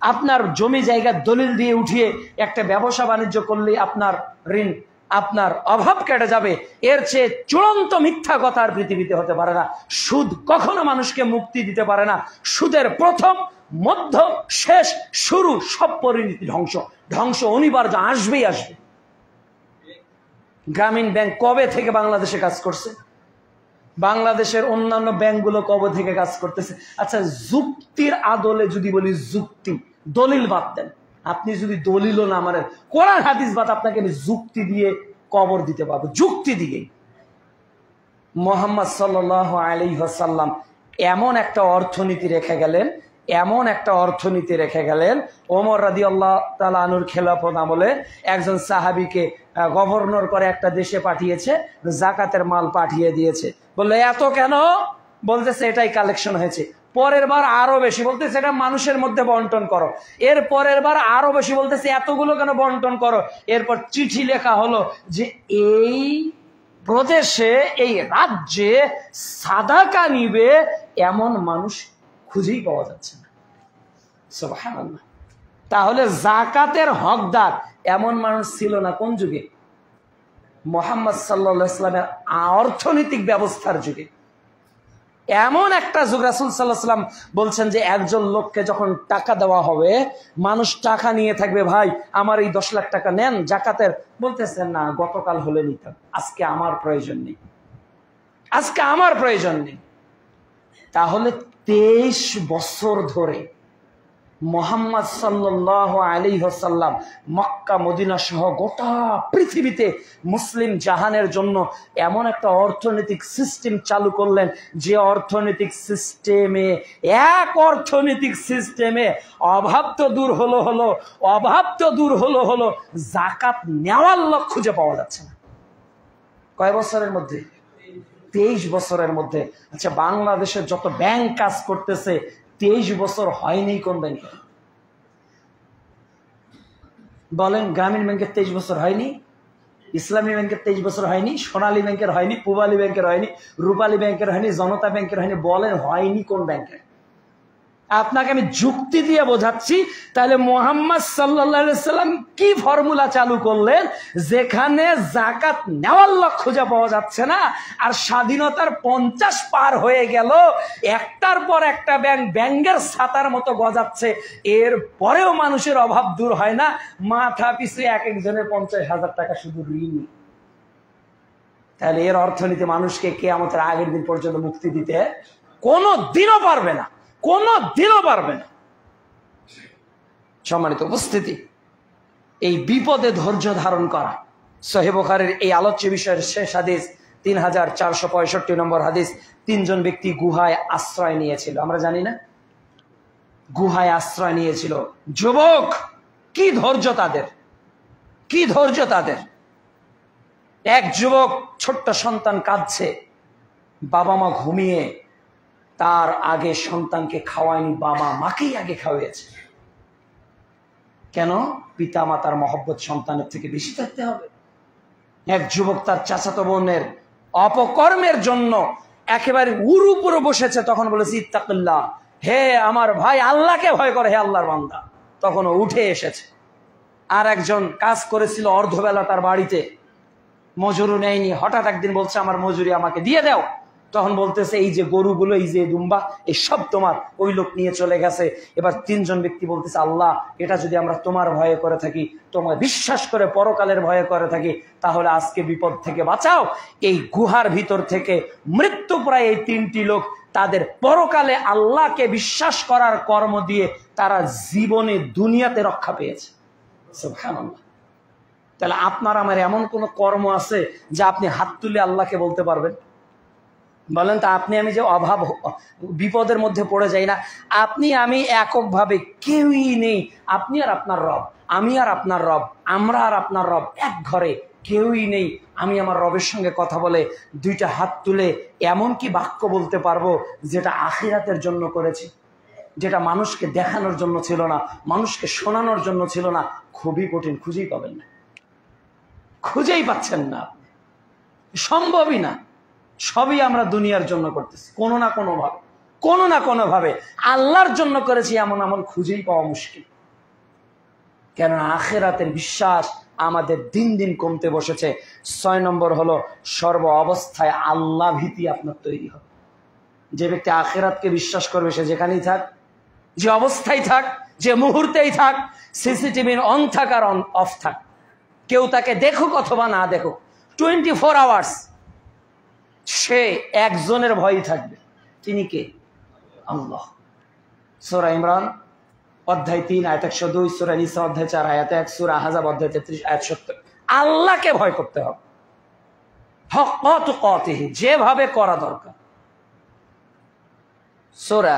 আপনার জমি জায়গার দলিল দিয়ে উঠিয়ে একটা ব্যবসা বাণিজ্য করলে আপনার ঋণ, আপনার অভাব কেটে যাবে? এর চেয়ে চূড়ান্ত মিথ্যা কথা আর পৃথিবীতে হতে পারে না। সুদ কখনো মানুষকে মুক্তি দিতে পারে না। সুদের প্রথম, মধ্য, শেষ, শুরু সব পরিণতি ধ্বংস। ধ্বংস অনিবার্য, আসবেই আসবে। গ্রামীণ ব্যাংক কবে থেকে বাংলাদেশে কাজ করছে? বাংলাদেশের অন্যান্য ব্যাংকগুলো কবে থেকে কাজ করতেছে? আচ্ছা, যুক্তির আদলে যদি বলি, যুক্তি, দলিল বাদ দেন। আপনি যদি দলিলও না মানেন, কোরআন হাদিস বাদ, আপনাকে আমি যুক্তি দিয়ে কবর দিতে পারবো। যুক্তি দিয়ে মুহাম্মদ সাল্লাল্লাহু আলাইহি ওয়াসাল্লাম এমন একটা অর্থনীতি রেখে গেলেন, এমন একটা অর্থনীতি রেখে গেলেন। ওমর রাদিয়াল্লাহু তাআলা আনহুর খেলাফত আমলে একজন সাহাবীকে গভর্নর করে একটা দেশে পাঠিয়েছে, জাকাতের মাল পাঠিয়ে দিয়েছে। বললে এত কেন? বলতেছে এটাই কালেকশন হয়েছে। পরের বার আরো বেশি, বলতেছে এটা মানুষের মধ্যে বন্টন করো। এর পরের বার আরো বেশি, বলতেছে এতগুলো কেন বন্টন করো। এরপর চিঠি লেখা হলো যে এই প্রদেশে, এই রাজ্যে সাদাকা নিবে এমন মানুষ খুঁজেই পাওয়া যাচ্ছে না। সুবহানাল্লাহ। তাহলে জাকাতের হকদার এমন মানুষ ছিল না কোন যুগে? মুহাম্মদ সাল্লাল্লাহু আলাইহি ওয়াসাল্লামের অর্থনৈতিক ব্যবস্থার যুগে। এমন একটা যুগ, রাসূল সাল্লাল্লাহু আলাইহি ওয়াসাল্লাম বলছেন যে একজন লোককে যখন টাকা দেওয়া হবে, মানুষ টাকা নিয়ে থাকবে, ভাই আমার এই 10 লাখ টাকা নেন জাকাতের, বলতেছেন না গতকাল হলে নিতাম, আজকে আমার প্রয়োজন নেই, আজকে আমার প্রয়োজন নেই। তাহলে 23 বছর ধরে মুহাম্মদ সাল্লাল্লাহু আলাইহি ওয়াসাল্লাম মক্কা মদিনা সহ গোটা পৃথিবীতে মুসলিম জাহানের জন্য এমন একটা অর্থনৈতিক সিস্টেম চালু করলেন, যে অর্থনৈতিক সিস্টেমে অভাব তো দূর হলো অভাব তো দূর হলো জাকাত নেওয়ার লোক খুঁজে পাওয়া যাচ্ছে না। কয় বছরের মধ্যে? 23 বছরের মধ্যে। আচ্ছা, বাংলাদেশের যত ব্যাংক কাজ করতেছে 23 বছর হয়নি কোন ব্যাংকে? বলেন, গ্রামীণ ব্যাংকের 23 বছর হয়নি, ইসলামী ব্যাংকের 23 বছর হয়নি, সোনালী ব্যাংকের হয়নি, পূবালী ব্যাংকের হয়নি, রূপালী ব্যাংকের হয়নি, জনতা ব্যাংকের হয়নি, বলেন হয়নি কোন ব্যাংকের? আপনাকে আমি যুক্তি দিয়ে বোঝাচ্ছি। তাহলে মুহাম্মদ সাল্লাল্লাহু আলাইহি ওয়াসাল্লাম কি ফর্মুলা চালু করলেন, যেখানে জাকাত নেওয়ার লোক খুঁজে পাওয়া যাচ্ছে না, আর স্বাধীনতার 50 পার হয়ে গেল, একটার পর একটা ব্যাংকের ছাতার মতো গজাচ্ছে, এর পরেও মানুষের অভাব দূর হয় না, মাথা পিছু এক একজনের 50,000 টাকা শুধু ঋণ। তাহলে এর অর্থনীতি মানুষকে কিয়ামতের আগের দিন পর্যন্ত মুক্তি দিতে কোনো দিনও পারবে না, কোনো দিনও পারবে না। সম্মানিত উপস্থিতি, এই বিপদে ধৈর্য ধারণ করা। সহিহ বুখারীর এই আলোচ্য বিষয়ের শেষ হাদিস 3465 নম্বর হাদিস। 3 জন ব্যক্তি গুহায় আশ্রয় নিয়েছিল, আমরা জানি না, গুহায় আশ্রয় নিয়েছিল। যুবক, কি ধৈর্য তাদের, কি ধৈর্য তাদের। এক যুবক, ছোট্ট সন্তান কাঁদছে, বাবা মা ঘুমিয়ে, তার আগে সন্তানকে খাওয়ায়নি, বাবা মাকেই আগে খাওয়াইছে। কেন? পিতা মাতার মহব্বত সন্তানের থেকে বেশি থাকতে হবে। এক যুবক তার চাচাতো বোনের অপকর্মের জন্য একেবারে উপরে বসেছে, তখন বলেছে ইত্তাকিল্লাহ, হে আমার ভাই আল্লাহকে ভয় করে, হে আল্লাহর বান্দা। তখন ও উঠে এসেছে। আর একজন কাজ করেছিল অর্ধবেলা তার বাড়িতে, মজুরি নেয়নি, হঠাৎ একদিন বলছে আমার মজুরি আমাকে দিয়ে দাও। তখন বলতেছে এই যে গরুগুলো, এই যে দুম্বা, এই সব তোমার। ওই লোক নিয়ে চলে গেছে। এবার 3 জন ব্যক্তি বলতেছে, আল্লাহ, এটা যদি আমরা তোমার ভয়ে করে থাকি, তোমার বিশ্বাস করে পরকালের ভয়ে করে থাকি, তাহলে আজকে বিপদ থেকে বাঁচাও। এই গুহার ভিতর থেকে মৃত্যু প্রায় এই 3টি লোক, তাদের পরকালে আল্লাহকে বিশ্বাস করার কর্ম দিয়ে তারা জীবনে দুনিয়াতে রক্ষা পেয়েছে। সুবহানাল্লাহ। তাহলে আপনার আমার এমন কোন কর্ম আছে যা আপনি হাত তুলে আল্লাহকে বলতে পারবেন? বলেন তো, আপনি আমি যে অভাব বিপদের মধ্যে পড়ে যাই না, আপনি আমি এককভাবে কেউই নেই। আপনি আর আপনার রব, আমি আর আপনার রব, আমরা আর আপনার রব এক ঘরে, কেউই নেই। আমি আমার রবের সঙ্গে কথা বলে 2টা হাত তুলে এমন কি বাক্য বলতে পারবো যেটা আখিরাতের জন্য করেছি, যেটা মানুষকে দেখানোর জন্য ছিল না, মানুষকে শোনানোর জন্য ছিল না? খুবই কঠিন, খুঁজেই পাবেন না, খুঁজেই পাচ্ছেন না, সম্ভবই না। সবই আমরা দুনিয়ার জন্য করতেছি, কোনো না কোনো ভাবে আল্লাহর জন্য করেছি এমন আমল খুঁজেই পাওয়া মুশকিল। কেননা আখিরাতের বিশ্বাস আমাদের দিন দিন কমতে বসেছে। 6 নম্বর হলো, সর্ব অবস্থায় আল্লাহ ভীতি আপনার তৈরি হবে। যে ব্যক্তি আখিরাতকে বিশ্বাস করবে, সে যেখানেই থাক, যে অবস্থায় থাক, যে মুহূর্তেই থাক, সিসিটিভির অন থাক আর অফ থাক, কেউ তাকে দেখুক অথবা না দেখুক, 24 আওয়ার্স সে একজনের ভয়ই থাকবে। তিনি কে? আল্লাহ। সূরা ইমরান অধ্যায় 3 আয়াত 102, সূরা নিসা অধ্যায় 4 আয়াত 1, সূরা আহজাব অধ্যায় 33 আয়াত 70। আল্লাহকে ভয় করতে হবে হাক্কা তুকাতিহি, যেভাবে করা দরকার। সূরা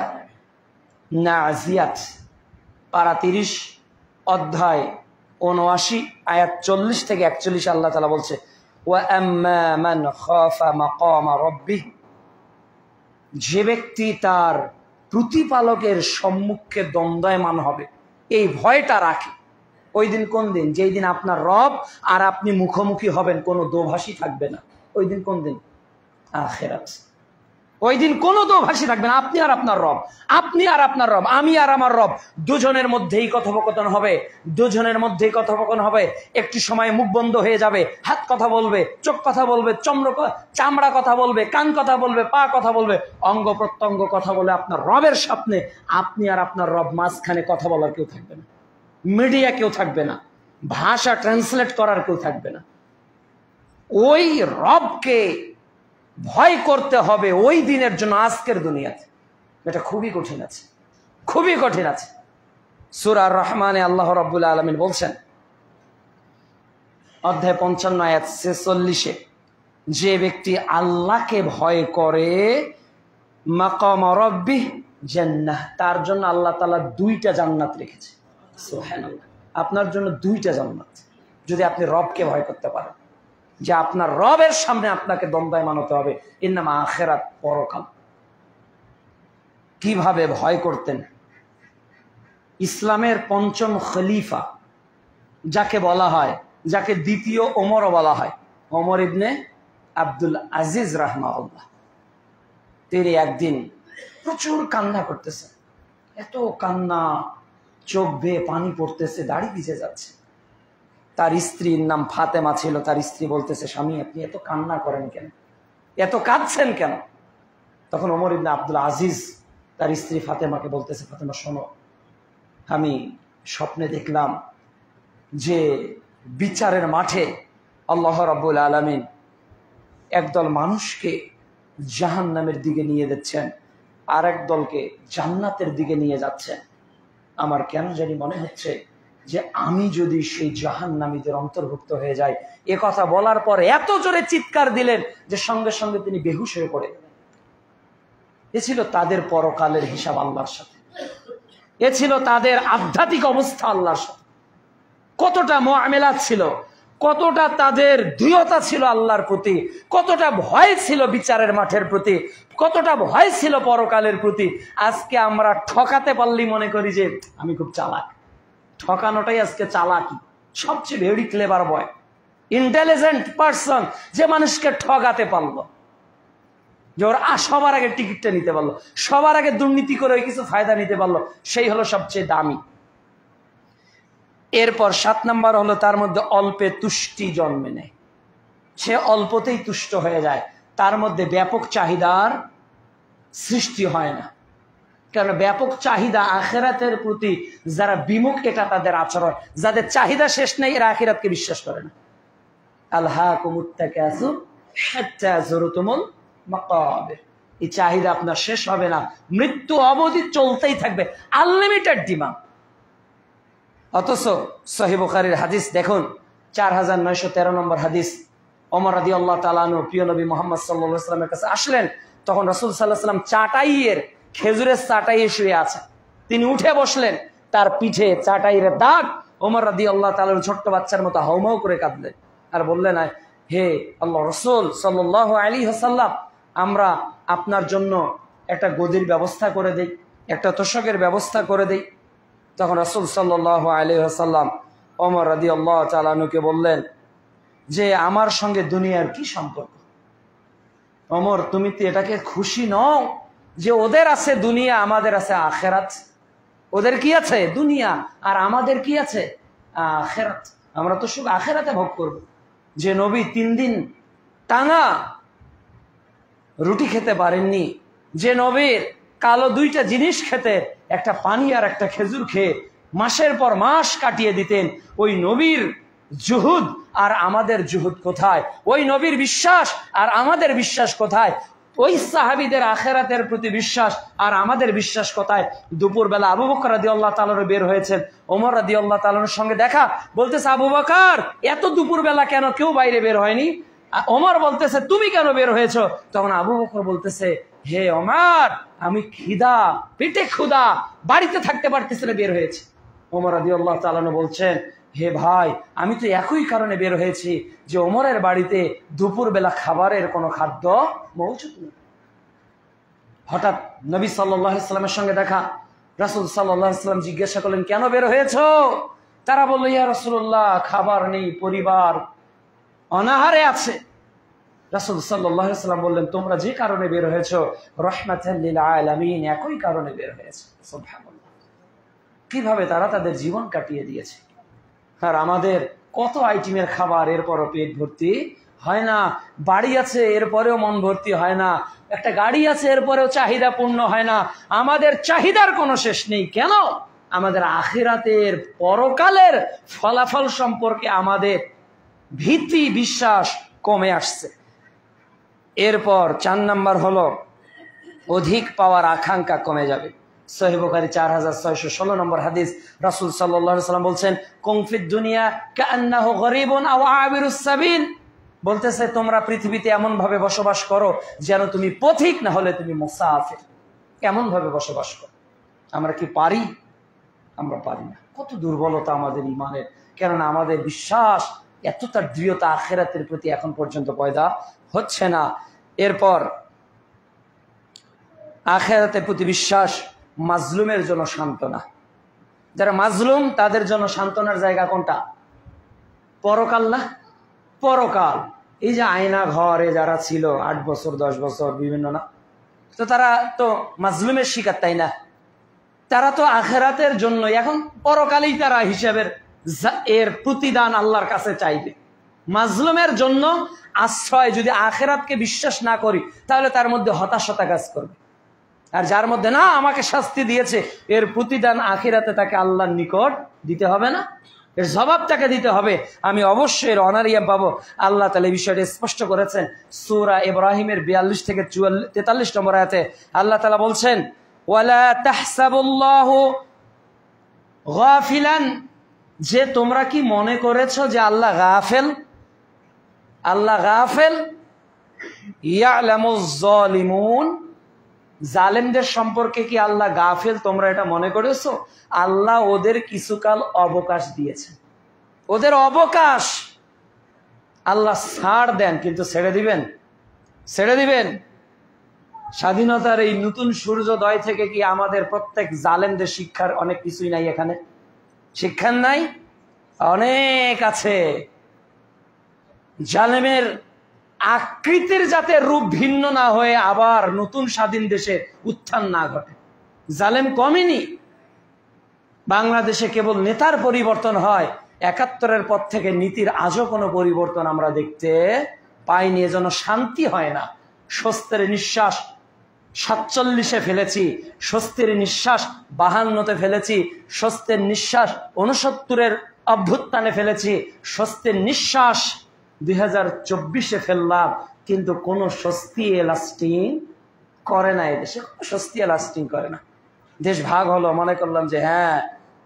নাজিয়াত পারা 30 অধ্যায় 79 আয়াত 40 থেকে 41 আল্লাহ তাআলা বলছে, ওয়াম্মা মান খাফা মাকামা রাব্বিহ, যে ব্যক্তি তার প্রতিপালকের সম্মুখে দ্বন্দ্বায়মান হবে, এই ভয়টা রাখে। ওই দিন কোন দিন? যেই দিন আপনার রব আর আপনি মুখোমুখি হবেন, কোনো দোভাষী থাকবে না। ওই দিন কোন দিন? আখিরাত। ওই দিন কোনো তো ভাষী থাকবে না, আপনি আর আপনার রব, আপনি আর আপনার রব, আমি আর আমার রব, দুজনের মধ্যেই কথোপকথন হবে, দুজনের মধ্যেই কথোপকথন হবে। একটি সময় মুখ বন্ধ হয়ে যাবে, হাত কথা বলবে, চোখ কথা বলবে, চামড়া কথা বলবে, কান কথা বলবে, পা কথা বলবে, অঙ্গ প্রত্যঙ্গ কথা বলে আপনার রবের সামনে আপনি আর আপনার রব, মাঝখানে কথা বলার কেউ থাকবে না, মিডিয়া কেউ থাকবে না, ভাষা ট্রান্সলেট করার কেউ থাকবে না। ওই রবকে ভয় করতে হবে ওই দিনের জন্য আজকের দুনিয়াতে। এটা খুবই কঠিন আছে, খুবই কঠিন আছে। সূরা আর-রহমানে আল্লাহ রাব্বুল আলামিন বলছেন, অধ্যায় 55 আয়াত 46-এ, যে ব্যক্তি আল্লাহকে ভয় করে মাকাম রাব্বিহ জান্নাহ, তার জন্য আল্লাহ তাআলা 2টা জান্নাত রেখেছে। সুবহানাল্লাহ, আপনার জন্য 2টা জান্নাত, যদি আপনি রবকে ভয় করতে পারেন, যে আপনার রবের সামনে আপনাকে দণ্ডায়মান হতে হবে। ইন্নামা আখিরাত, পরকাল। কিভাবে ভয় করতেন? ইসলামের 5ম খলিফা যাকে বলা হয়, যাকে দ্বিতীয় ওমরও বলা হয়, ওমর ইবনে আব্দুল আজিজ রাহমাহুল্লাহ, তিনি একদিন প্রচুর কান্না করতেছেন। এত কান্না, চোখ বেয়ে পানি পড়তেছে, দাড়ি ভিজে যাচ্ছে। তার স্ত্রীর নাম ফাতেমা ছিল। তার স্ত্রী বলতেছে, স্বামী আপনি এত কান্না করেন কেন, এত কাঁদছেন কেন? তখন ওমর ইবনে আব্দুল আজিজ তার স্ত্রী ফাতেমাকে বলতেছে, ফাতেমা শোনো, আমি স্বপ্নে দেখলাম যে বিচারের মাঠে আল্লাহ রাব্বুল আলামিন একদল মানুষকে জাহান্নামের দিকে নিয়ে যাচ্ছেন, আর এক দলকে জান্নাতের দিকে নিয়ে যাচ্ছেন। আমার কেন জানি মনে হচ্ছে যে আমি যদি সেই জাহান্নামীদের অন্তর্ভুক্ত হয়ে যাই। এ কথা বলার পর এত জোরে চিৎকার দিলেন যে সঙ্গে সঙ্গে তিনি বেহুশ হয়ে পড়ে গেলেন। এ ছিল তাদের পরকালের হিসাব আল্লাহর সাথে, এ ছিল তাদের আধ্যাত্মিক অবস্থা আল্লাহর সাথে। কতটা মুআমেলাত ছিল, কতটা তাদের দৃঢ়তা ছিল আল্লাহর প্রতি, কতটা ভয় ছিল বিচারের মাঠের প্রতি, কতটা ভয় ছিল পরকালের প্রতি। আজকে আমরা ঠকাতে পারলেই মনে করি যে আমি খুব চালাক। ঠকানোটাই আজকে চালাকি। সবচেয়ে ভেরি ক্লেভার বয়, ইন্টেলিজেন্ট পারসন, যে মানুষকে ঠকাতে পারলো, যে ওর সবার আগে টিকিটটা নিতে পারলো, সবার আগে দুর্নীতি করে কিছু ফায়দা নিতে পারলো, সেই হলো সবচেয়ে দামি। এরপর 7 নাম্বার হলো তার মধ্যে অল্পে তুষ্টি জন্মে নেয়। সে অল্পতেই তুষ্ট হয়ে যায়, তার মধ্যে ব্যাপক চাহিদার সৃষ্টি হয় না। কারণ ব্যাপক চাহিদা আখিরাতের প্রতি যারা বিমুখ, এটা তাদের আচরণ। যাদের চাহিদা শেষ নেই, এরা আখিরাতকে বিশ্বাস করে না। আলহাকুমুত তাকাসুর হাত্তা যুরতুমুল মাকাবির, এই চাহিদা আপনার শেষ হবে না, মৃত্যু অবধি চলতেই থাকবে, আনলিমিটেড ডিমান্ড। অথচ সহিহ বুখারীর হাদিস দেখুন, 4913 নম্বর হাদিস, ওমর রাদিয়াল্লাহু তাআলা আনহু প্রিয় নবী মুহাম্মদ সাল্লাল্লাহু আলাইহি ওয়াসাল্লামের কাছে আসলেন। তখন রাসূল সাল্লাল্লাহু আলাইহি ওয়াসাল্লাম চাটাইয়ের, খেজুরের চাটাইয়ে শুয়ে আছেন। তিনি উঠে বসলেন, তার পিঠে চাটাইয়ের দাগ। ওমর রাদিয়াল্লাহু তাআলা ছোট্ট বাচ্চার মতো হাউমাউ করে কাঁদলেন আর বললেন, হে আল্লাহ রাসূল সাল্লাল্লাহু আলাইহি ওয়াসাল্লাম, আমরা আপনার জন্য একটা গদির ব্যবস্থা করে দেই, একটা তোশকের ব্যবস্থা করে দেই। তখন রাসূল সাল্লাল্লাহু আলাইহি ওয়াসাল্লাম ওমর রাদিয়াল্লাহু তাআলা আনহুকে বললেন যে আমার সঙ্গে দুনিয়ার কি সম্পর্ক? ওমর, তুমি তো এটাকে খুশি নও যে ওদের আছে দুনিয়া, আমাদের আছে আখিরাত? ওদের কি আছে? দুনিয়া। আর আমাদের কি আছে? আখিরাত। আমরা তো শুধু আখিরাতে ভোগ করব। যে নবী 3 দিন টানা রুটি খেতে পারেননি, যে নবীর কালো 2টা জিনিস খেতে, একটা পানি আর একটা খেজুর খেয়ে মাসের পর মাস কাটিয়ে দিতেন, ওই নবীর জুহুদ আর আমাদের জুহুদ কোথায়? ওই নবীর বিশ্বাস আর আমাদের বিশ্বাস কোথায়? ওই সাহাবীদের আখিরাতের প্রতি বিশ্বাস আর আমাদের বিশ্বাস কোথায়? দুপুরবেলা আবু বকর রাদিয়াল্লাহু তাআলা বের হয়েছেন, ওমর রাদিয়াল্লাহু তাআলার সঙ্গে দেখা। বলতেছে, আবু বকর, এত দুপুরবেলা কেন কেউ বাইরে বের হয়নি? ওমর বলতেছে, তুমি কেন বের হয়েছো? তখন আবু বকর বলতেছে, হে ওমর, আমি খিদা, পেটে ক্ষুধা, বাড়িতে থাকতে পারতেছি না, বের হয়েছে। ওমর রাদিয়াল্লাহু তাআলা বলছেন, হে ভাই, আমি তো একই কারণে বের হয়েছি যে ওমরের বাড়িতে দুপুরবেলা খাবারের কোনো খাদ্য মৌজুদ নেই। হঠাৎ নবী সাল্লাল্লাহু আলাইহি ওয়াসাল্লামের সঙ্গে দেখা। রাসূল সাল্লাল্লাহু আলাইহি ওয়াসাল্লাম জিজ্ঞাসা করলেন, কেন বের হয়েছো? তারা বলল, ইয়া রাসূলুল্লাহ, খাবার নেই, পরিবার অনাহারে আছে। রাসূল সাল্লাল্লাহু আলাইহি ওয়াসাল্লাম বললেন, তোমরা যে কারণে বের হয়েছো রাহমাতাল লিল আলামিন, একই কারণে বের হয়েছে। সুবহানাল্লাহ, কিভাবে তারা তাদের জীবন কাটিয়ে দিয়েছে। আর আমাদের কত আইটেমের খাবার, এরপরও পেট ভর্তি হয় না। বাড়ি আছে এরপরেও মন ভর্তি হয় না। একটা গাড়ি আছে এরপরেও চাহিদা পূর্ণ হয় না। আমাদের চাহিদার কোনো শেষ নেই। কেন? আমাদের আখিরাতের, পরকালের ফলাফল সম্পর্কে আমাদের ভীতি, বিশ্বাস কমে আসছে। এরপর ৪ নাম্বার হলো অধিক পাওয়ার আকাঙ্ক্ষা কমে যাবে। সহিহ বুখারী 4616 নম্বর হাদিস, রাসূল সাল্লাল্লাহু আলাইহি ওয়াসাল্লাম বলছেন, কুন ফিদ দুনিয়া কাআন্নাহু গরীবুন আও আবিরুস সাবিল। বলতেছে, তোমরা পৃথিবীতে এমন ভাবে বসবাস করো যেন তুমি পথিক, না হলে তুমি মুসাফির। এমন ভাবে বসবাস করো। আমরা কি পারি? আমরা পারি না। কত দুর্বলতা আমাদের ইমানের। কেননা আমাদের বিশ্বাস, এতটা দৃঢ়তা আখিরাতের প্রতি এখন পর্যন্ত পয়দা হচ্ছে না। এরপর আখিরাতের প্রতি বিশ্বাস মাজলুমের জন্য সান্ত্বনা। যারা মাজলুম তাদের জন্য সান্ত্বনার জায়গা কোনটা? পরকাল না? পরকাল। এই যে আয়না ঘরে যারা ছিল 8 বছর 10 বছর বিভিন্ন, না তো তারা তো মাজলুমের শিকার, তাই না? তারা তো আখিরাতের জন্য এখন পরকালেই তারা হিসাবের এর প্রতিদান আল্লাহর কাছে চাইবে। মাজলুমের জন্য আশ্রয়, যদি আখিরাতকে বিশ্বাস না করি তাহলে তার মধ্যে হতাশতা কাজ করবে। আর যার মধ্যে না, আমাকে শাস্তি দিয়েছে, এর প্রতিদান আখিরাতে তাকে আল্লাহর নিকট দিতে হবে না? এর জবাব তাকে দিতে হবে। আমি অবশ্যই এর অনারিয়া পাবো। আল্লাহ তাআলা এই বিষয়টি স্পষ্ট করেছেন সূরা ইব্রাহিমের 42 থেকে 43 নম্বর আয়াতে। আল্লাহ তাআলা বলছেন, ওয়ালা তাহসাবুল্লাহু গাফিলান, যে তোমরা কি মনে করেছো যে আল্লাহ গাফেল? আল্লাহ গাফেল। ইয়ালামুজ জালিমুন, জালেমদের সম্পর্কে কি আল্লাহ গাফেল? তোমরা এটা মনে করেছো? আল্লাহ ওদের কিছুকাল অবকাশ দিয়েছে। ওদের অবকাশ আল্লাহ ছাড় দেন, কিন্তু ছেড়ে দিবেন? ছেড়ে দিবেন? স্বাধীনতার এই নতুন সূর্যোদয় থেকে কি আমাদের প্রত্যেক জালেমদের শিক্ষার অনেক কিছুই নাই? এখানে শিক্ষার নাই? অনেক আছে। জালেমের আকৃতির যাতে রূপ ভিন্ন না হয়ে আবার নতুন স্বাধীন দেশে উত্থান না ঘটে। জালেম কমেনি। বাংলাদেশে কেবল নেতার পরিবর্তন হয়, ৭১-এর পর থেকে নীতির আজও কোনো পরিবর্তন আমরা দেখতে পাইনি। এজন্য শান্তি হয় না। স্বস্তির নিঃশ্বাস ৪৭-এ ফেলেছি, স্বস্তির নিঃশ্বাস ৫২-তে ফেলেছি, স্বস্তির নিঃশ্বাস ৬৯-এর অভ্যুত্থানে ফেলেছি, স্বস্তির নিঃশ্বাস ২০২৪-এ ফেললাম, কিন্তু কোনো স্বস্তি লাস্টিং করে না। এদেশে স্বস্তি লাস্টিং করে না। দেশ ভাগ হলো, মনে করলাম যে হ্যাঁ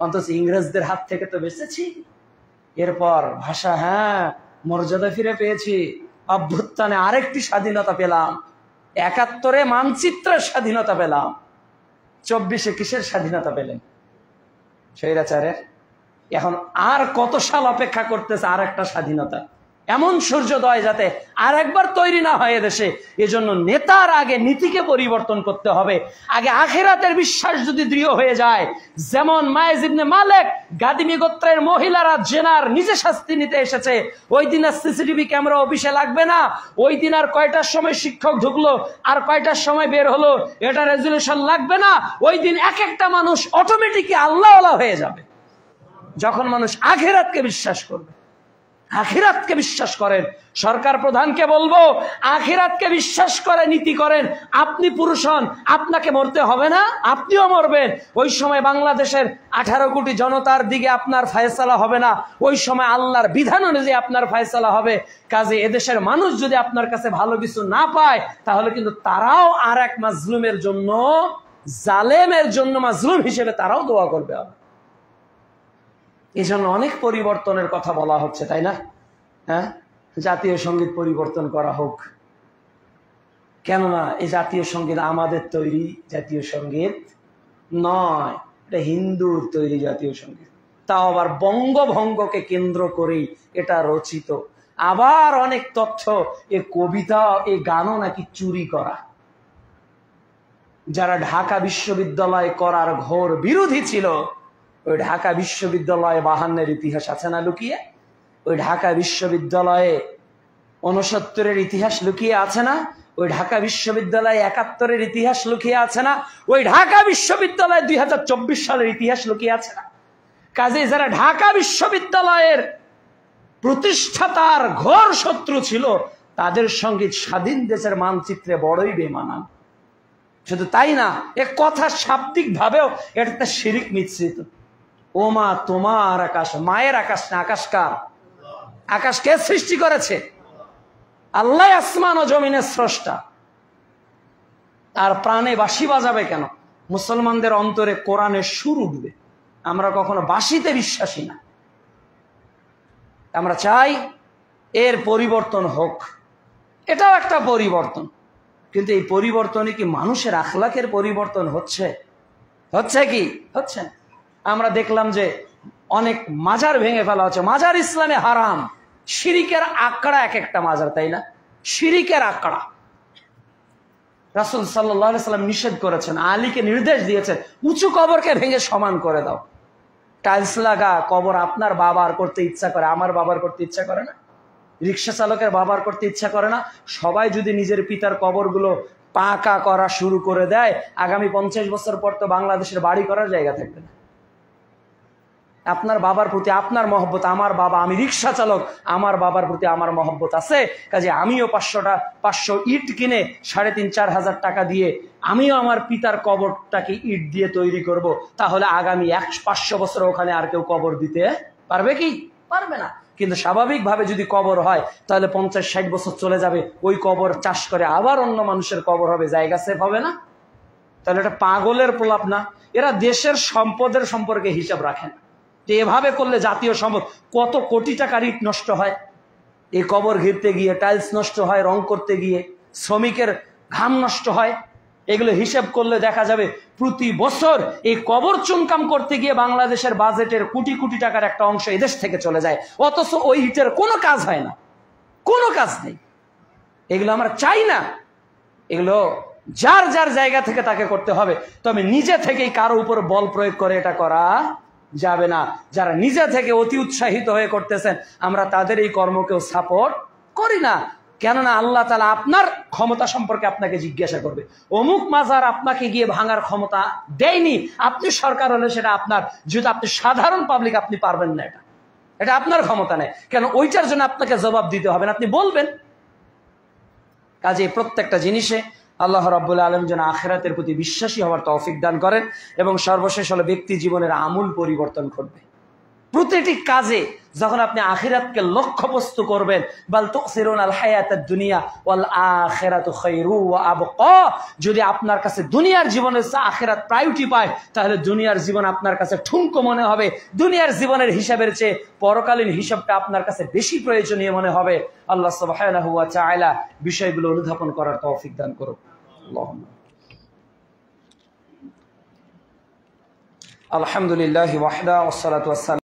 অন্তত ইংরেজদের হাত থেকে তো বেঁচেছি। এরপর ভাষা, হ্যাঁ মর্যাদা ফিরে পেয়েছি, অভ্যুত্থানে আরেকটি স্বাধীনতা পেলাম, ৭১-এ মানচিত্রের স্বাধীনতা পেলাম, ২৪-এ কিসের স্বাধীনতা পেলেন? স্বৈরাচারের। এখন আর কত সাল অপেক্ষা করতেছে আর একটা স্বাধীনতা? এমন সূর্যোদয় যাতে আর একবার তৈরি না হয় এদেশে। এজন্য নেতার আগে নীতিকে পরিবর্তন করতে হবে। আগে আখিরাতের বিশ্বাস যদি দৃঢ় হয়ে যায়, যেমন মায়েজ ইবনে মালিক, গাদিমি গোত্রের মহিলারা জেনার নিজে শাস্তি নিতে এসেছে, ওই দিন আর সিসিটিভি ক্যামেরা অফিসে লাগবে না। ওই দিন আর কয়টার সময় শিক্ষক ঢুকলো আর কয়টার সময় বের হলো এটা রেজুলেশন লাগবে না। ওই দিন এক একটা মানুষ অটোমেটিকলি আল্লাহওয়ালা হয়ে যাবে, যখন মানুষ আখিরাতকে বিশ্বাস করবে। আখিরাতকে বিশ্বাস করেন। সরকার প্রধানকে বলবো, আখিরাতকে বিশ্বাস করে নীতি করেন। আপনি পুরুষ হন, আপনাকে মরতে হবে না, আপনিও মরবেন। ওই সময় বাংলাদেশের 18 কোটি জনতার দিকে আপনার ফয়সালা হবে না, ওই সময় আল্লাহর বিধান অনুযায়ী আপনার ফয়সালা হবে। কাজে এদেশের মানুষ যদি আপনার কাছে ভালো কিছু না পায়, তাহলে কিন্তু তারাও আর এক মাজলুমের জন্য, জালেমের জন্য মাজলুম হিসেবে তারাও দোয়া করবে। এই জন্য অনেক পরিবর্তনের কথা বলা হচ্ছে, তাই না? হ্যাঁ, জাতীয় সঙ্গীত পরিবর্তন করা হোক। কেননা এই জাতীয় সঙ্গীত আমাদের তৈরি জাতীয় সঙ্গীত নয়, এটা হিন্দুর তৈরি জাতীয় সঙ্গীত। তাও আবার বঙ্গভঙ্গকে কেন্দ্র করেই এটা রচিত। আবার অনেক তথ্য, এ কবিতা, এ গানও নাকি চুরি করা। যারা ঢাকা বিশ্ববিদ্যালয় করার ঘোর বিরোধী ছিল, ওই ঢাকা বিশ্ববিদ্যালয়ে 52-এর ইতিহাস আছে না লুকিয়ে? ওই ঢাকা বিশ্ববিদ্যালয়ে 69-এর ইতিহাস লুকিয়ে আছে না? ওই ঢাকা বিশ্ববিদ্যালয় 71-এর ইতিহাস লুকিয়ে আছে না? ওই ঢাকা বিশ্ববিদ্যালয় 2024 সালের ইতিহাস লুকিয়ে আছে না? কাজে যারা ঢাকা বিশ্ববিদ্যালয়ের প্রতিষ্ঠাতার ঘোর শত্রু ছিল, তাদের সঙ্গে স্বাধীন দেশের মানচিত্রে বড়ই বেমানান। শুধু তাই না, এক কথা শাব্দিক ভাবেও এটা শিরিক মিশ্রিত। ও মা, তোমার আকাশ, মায়ের আকাশ না, আকাশ কার? আকাশ কে সৃষ্টি করেছে? আল্লাহ আসমান ও জমিনের স্রষ্টা। আর প্রাণে বাঁশি বাজাবে কেন? মুসলমানদের অন্তরে কোরআনের সুর উঠবে। আমরা কখনো বাঁশিতে বিশ্বাসী না। আমরা চাই এর পরিবর্তন হোক। এটাও একটা পরিবর্তন, কিন্তু এই পরিবর্তনে কি মানুষের আখলাকের পরিবর্তন হচ্ছে? হচ্ছে কি? হচ্ছে না। আমরা দেখলাম যে অনেক মাজার ভেঙে ফেলা হচ্ছে। মাজার ইসলামে হারাম। শিরিকের আঁকড়া এক একটা মাজার, তাই না? শিরিকের আঁকড়া। রাসূল সাল্লাল্লাহু আলাইহি ওয়াসাল্লাম নিষেধ করেছেন, আলীকে নির্দেশ দিয়েছেন, উঁচু কবরকে ভেঙে সমান করে দাও। টাইলস লাগা কবর আপনার বাবার করতে ইচ্ছা করে, আমার বাবার করতে ইচ্ছা করে না? রিক্সা চালকের বাবার করতে ইচ্ছা করে না? সবাই যদি নিজের পিতার কবরগুলো পাকা করা শুরু করে দেয়, আগামী 50 বছর পর তো বাংলাদেশের বাড়ি করার জায়গা থাকবে না। আপনার বাবার প্রতি আপনার মহব্বত, আমার বাবা, আমি রিক্সা চালক, আমার বাবার প্রতি আমার মহব্বত আছে, কাজে আমিও 500 ইট কিনে 3,500-4 হাজার টাকা দিয়ে আমিও আমার পিতার কবরটাকে ইট দিয়ে তৈরি করব। তাহলে আগামী 500 বছর ওখানে আর কেউ কবর দিতে পারবে কি? পারবে না। কিন্তু স্বাভাবিকভাবে যদি কবর হয়, তাহলে 50-60 বছর চলে যাবে, ওই কবর চাষ করে আবার অন্য মানুষের কবর হবে, জায়গা সেভ হবে না? তাহলে এটা পাগলের প্রলাপ না? এরা দেশের সম্পদের সম্পর্কে হিসাব রাখে না। এভাবে করলে জাতীয় সম্পদ কত কোটি টাকার ইট নষ্ট হয়, এই কবর ঘিরতে গিয়ে, টাইলস নষ্ট হয় রং করতে গিয়ে, শ্রমিকের ঘাম নষ্ট হয়। এগুলো হিসাব করলে দেখা যাবে প্রতি বছর এই কবর চুনকাম করতে গিয়ে বাংলাদেশের বাজেটের কোটি কোটি টাকার একটা অংশ এদেশ থেকে চলে যায়, অথচ ওই ইটের কোনো কাজ হয় না, কোনো কাজ নেই। এগুলো আমরা চাই না। এগুলো যার যার জায়গা থেকে তাকে করতে হবে, তবে নিজে থেকেই কারো উপর বল প্রয়োগ করে এটা করা যাবে না। যারা নিজে থেকে অতি উৎসাহিত হয়ে করতেছেন, আমরা তাদের এই কর্মকেও সাপোর্ট করি না। কেননা আল্লাহ তাআলা আপনার ক্ষমতা সম্পর্কে আপনাকে জিজ্ঞাসা করবে। অমুক মাজার আপনাকে গিয়ে ভাঙার ক্ষমতা দেয়নি, আপনি সরকার হলে সেটা আপনার, যদি আপনি সাধারণ পাবলিক আপনি পারবেন না, এটা আপনার ক্ষমতা নেই। কেন? ওইটার জন্য আপনাকে জবাব দিতে হবে না, আপনি বলবেন। কাজে প্রত্যেকটা জিনিসে আল্লাহ রাব্বুল আলামিন যেন আখিরাতের প্রতি বিশ্বাসী হওয়ার তৌফিক দান করেন, এবং সর্বশেষ হলো ব্যক্তি জীবনের আমূল পরিবর্তন ঘটবে। প্রতিটি কাজে যখন আপনি আখিরাতকে লক্ষ্যবস্তু করবেন, বাল তুসিরুনাল হায়াতাদ দুনিয়া ওয়াল আখিরাতু খায়রু ওয়া আবকা, যদি আপনার কাছে দুনিয়ার জীবনের চেয়ে আখিরাত প্রায়োরিটি পায়, তাহলে দুনিয়ার জীবন আপনার কাছে ঠুনকো মনে হবে, দুনিয়ার জীবনের হিসাবের চেয়ে পরকালীন হিসাবটা আপনার কাছে বেশি প্রয়োজনীয় মনে হবে। আল্লাহ সুবহানাহু ওয়া তাআলা বিষয়গুলো অনুধাবন করার তৌফিক দান করুন। আল্লাহুম্মা আলহামদুলিল্লাহি ওয়াহদা ওয়াসসালাতু ওয়াসসালাম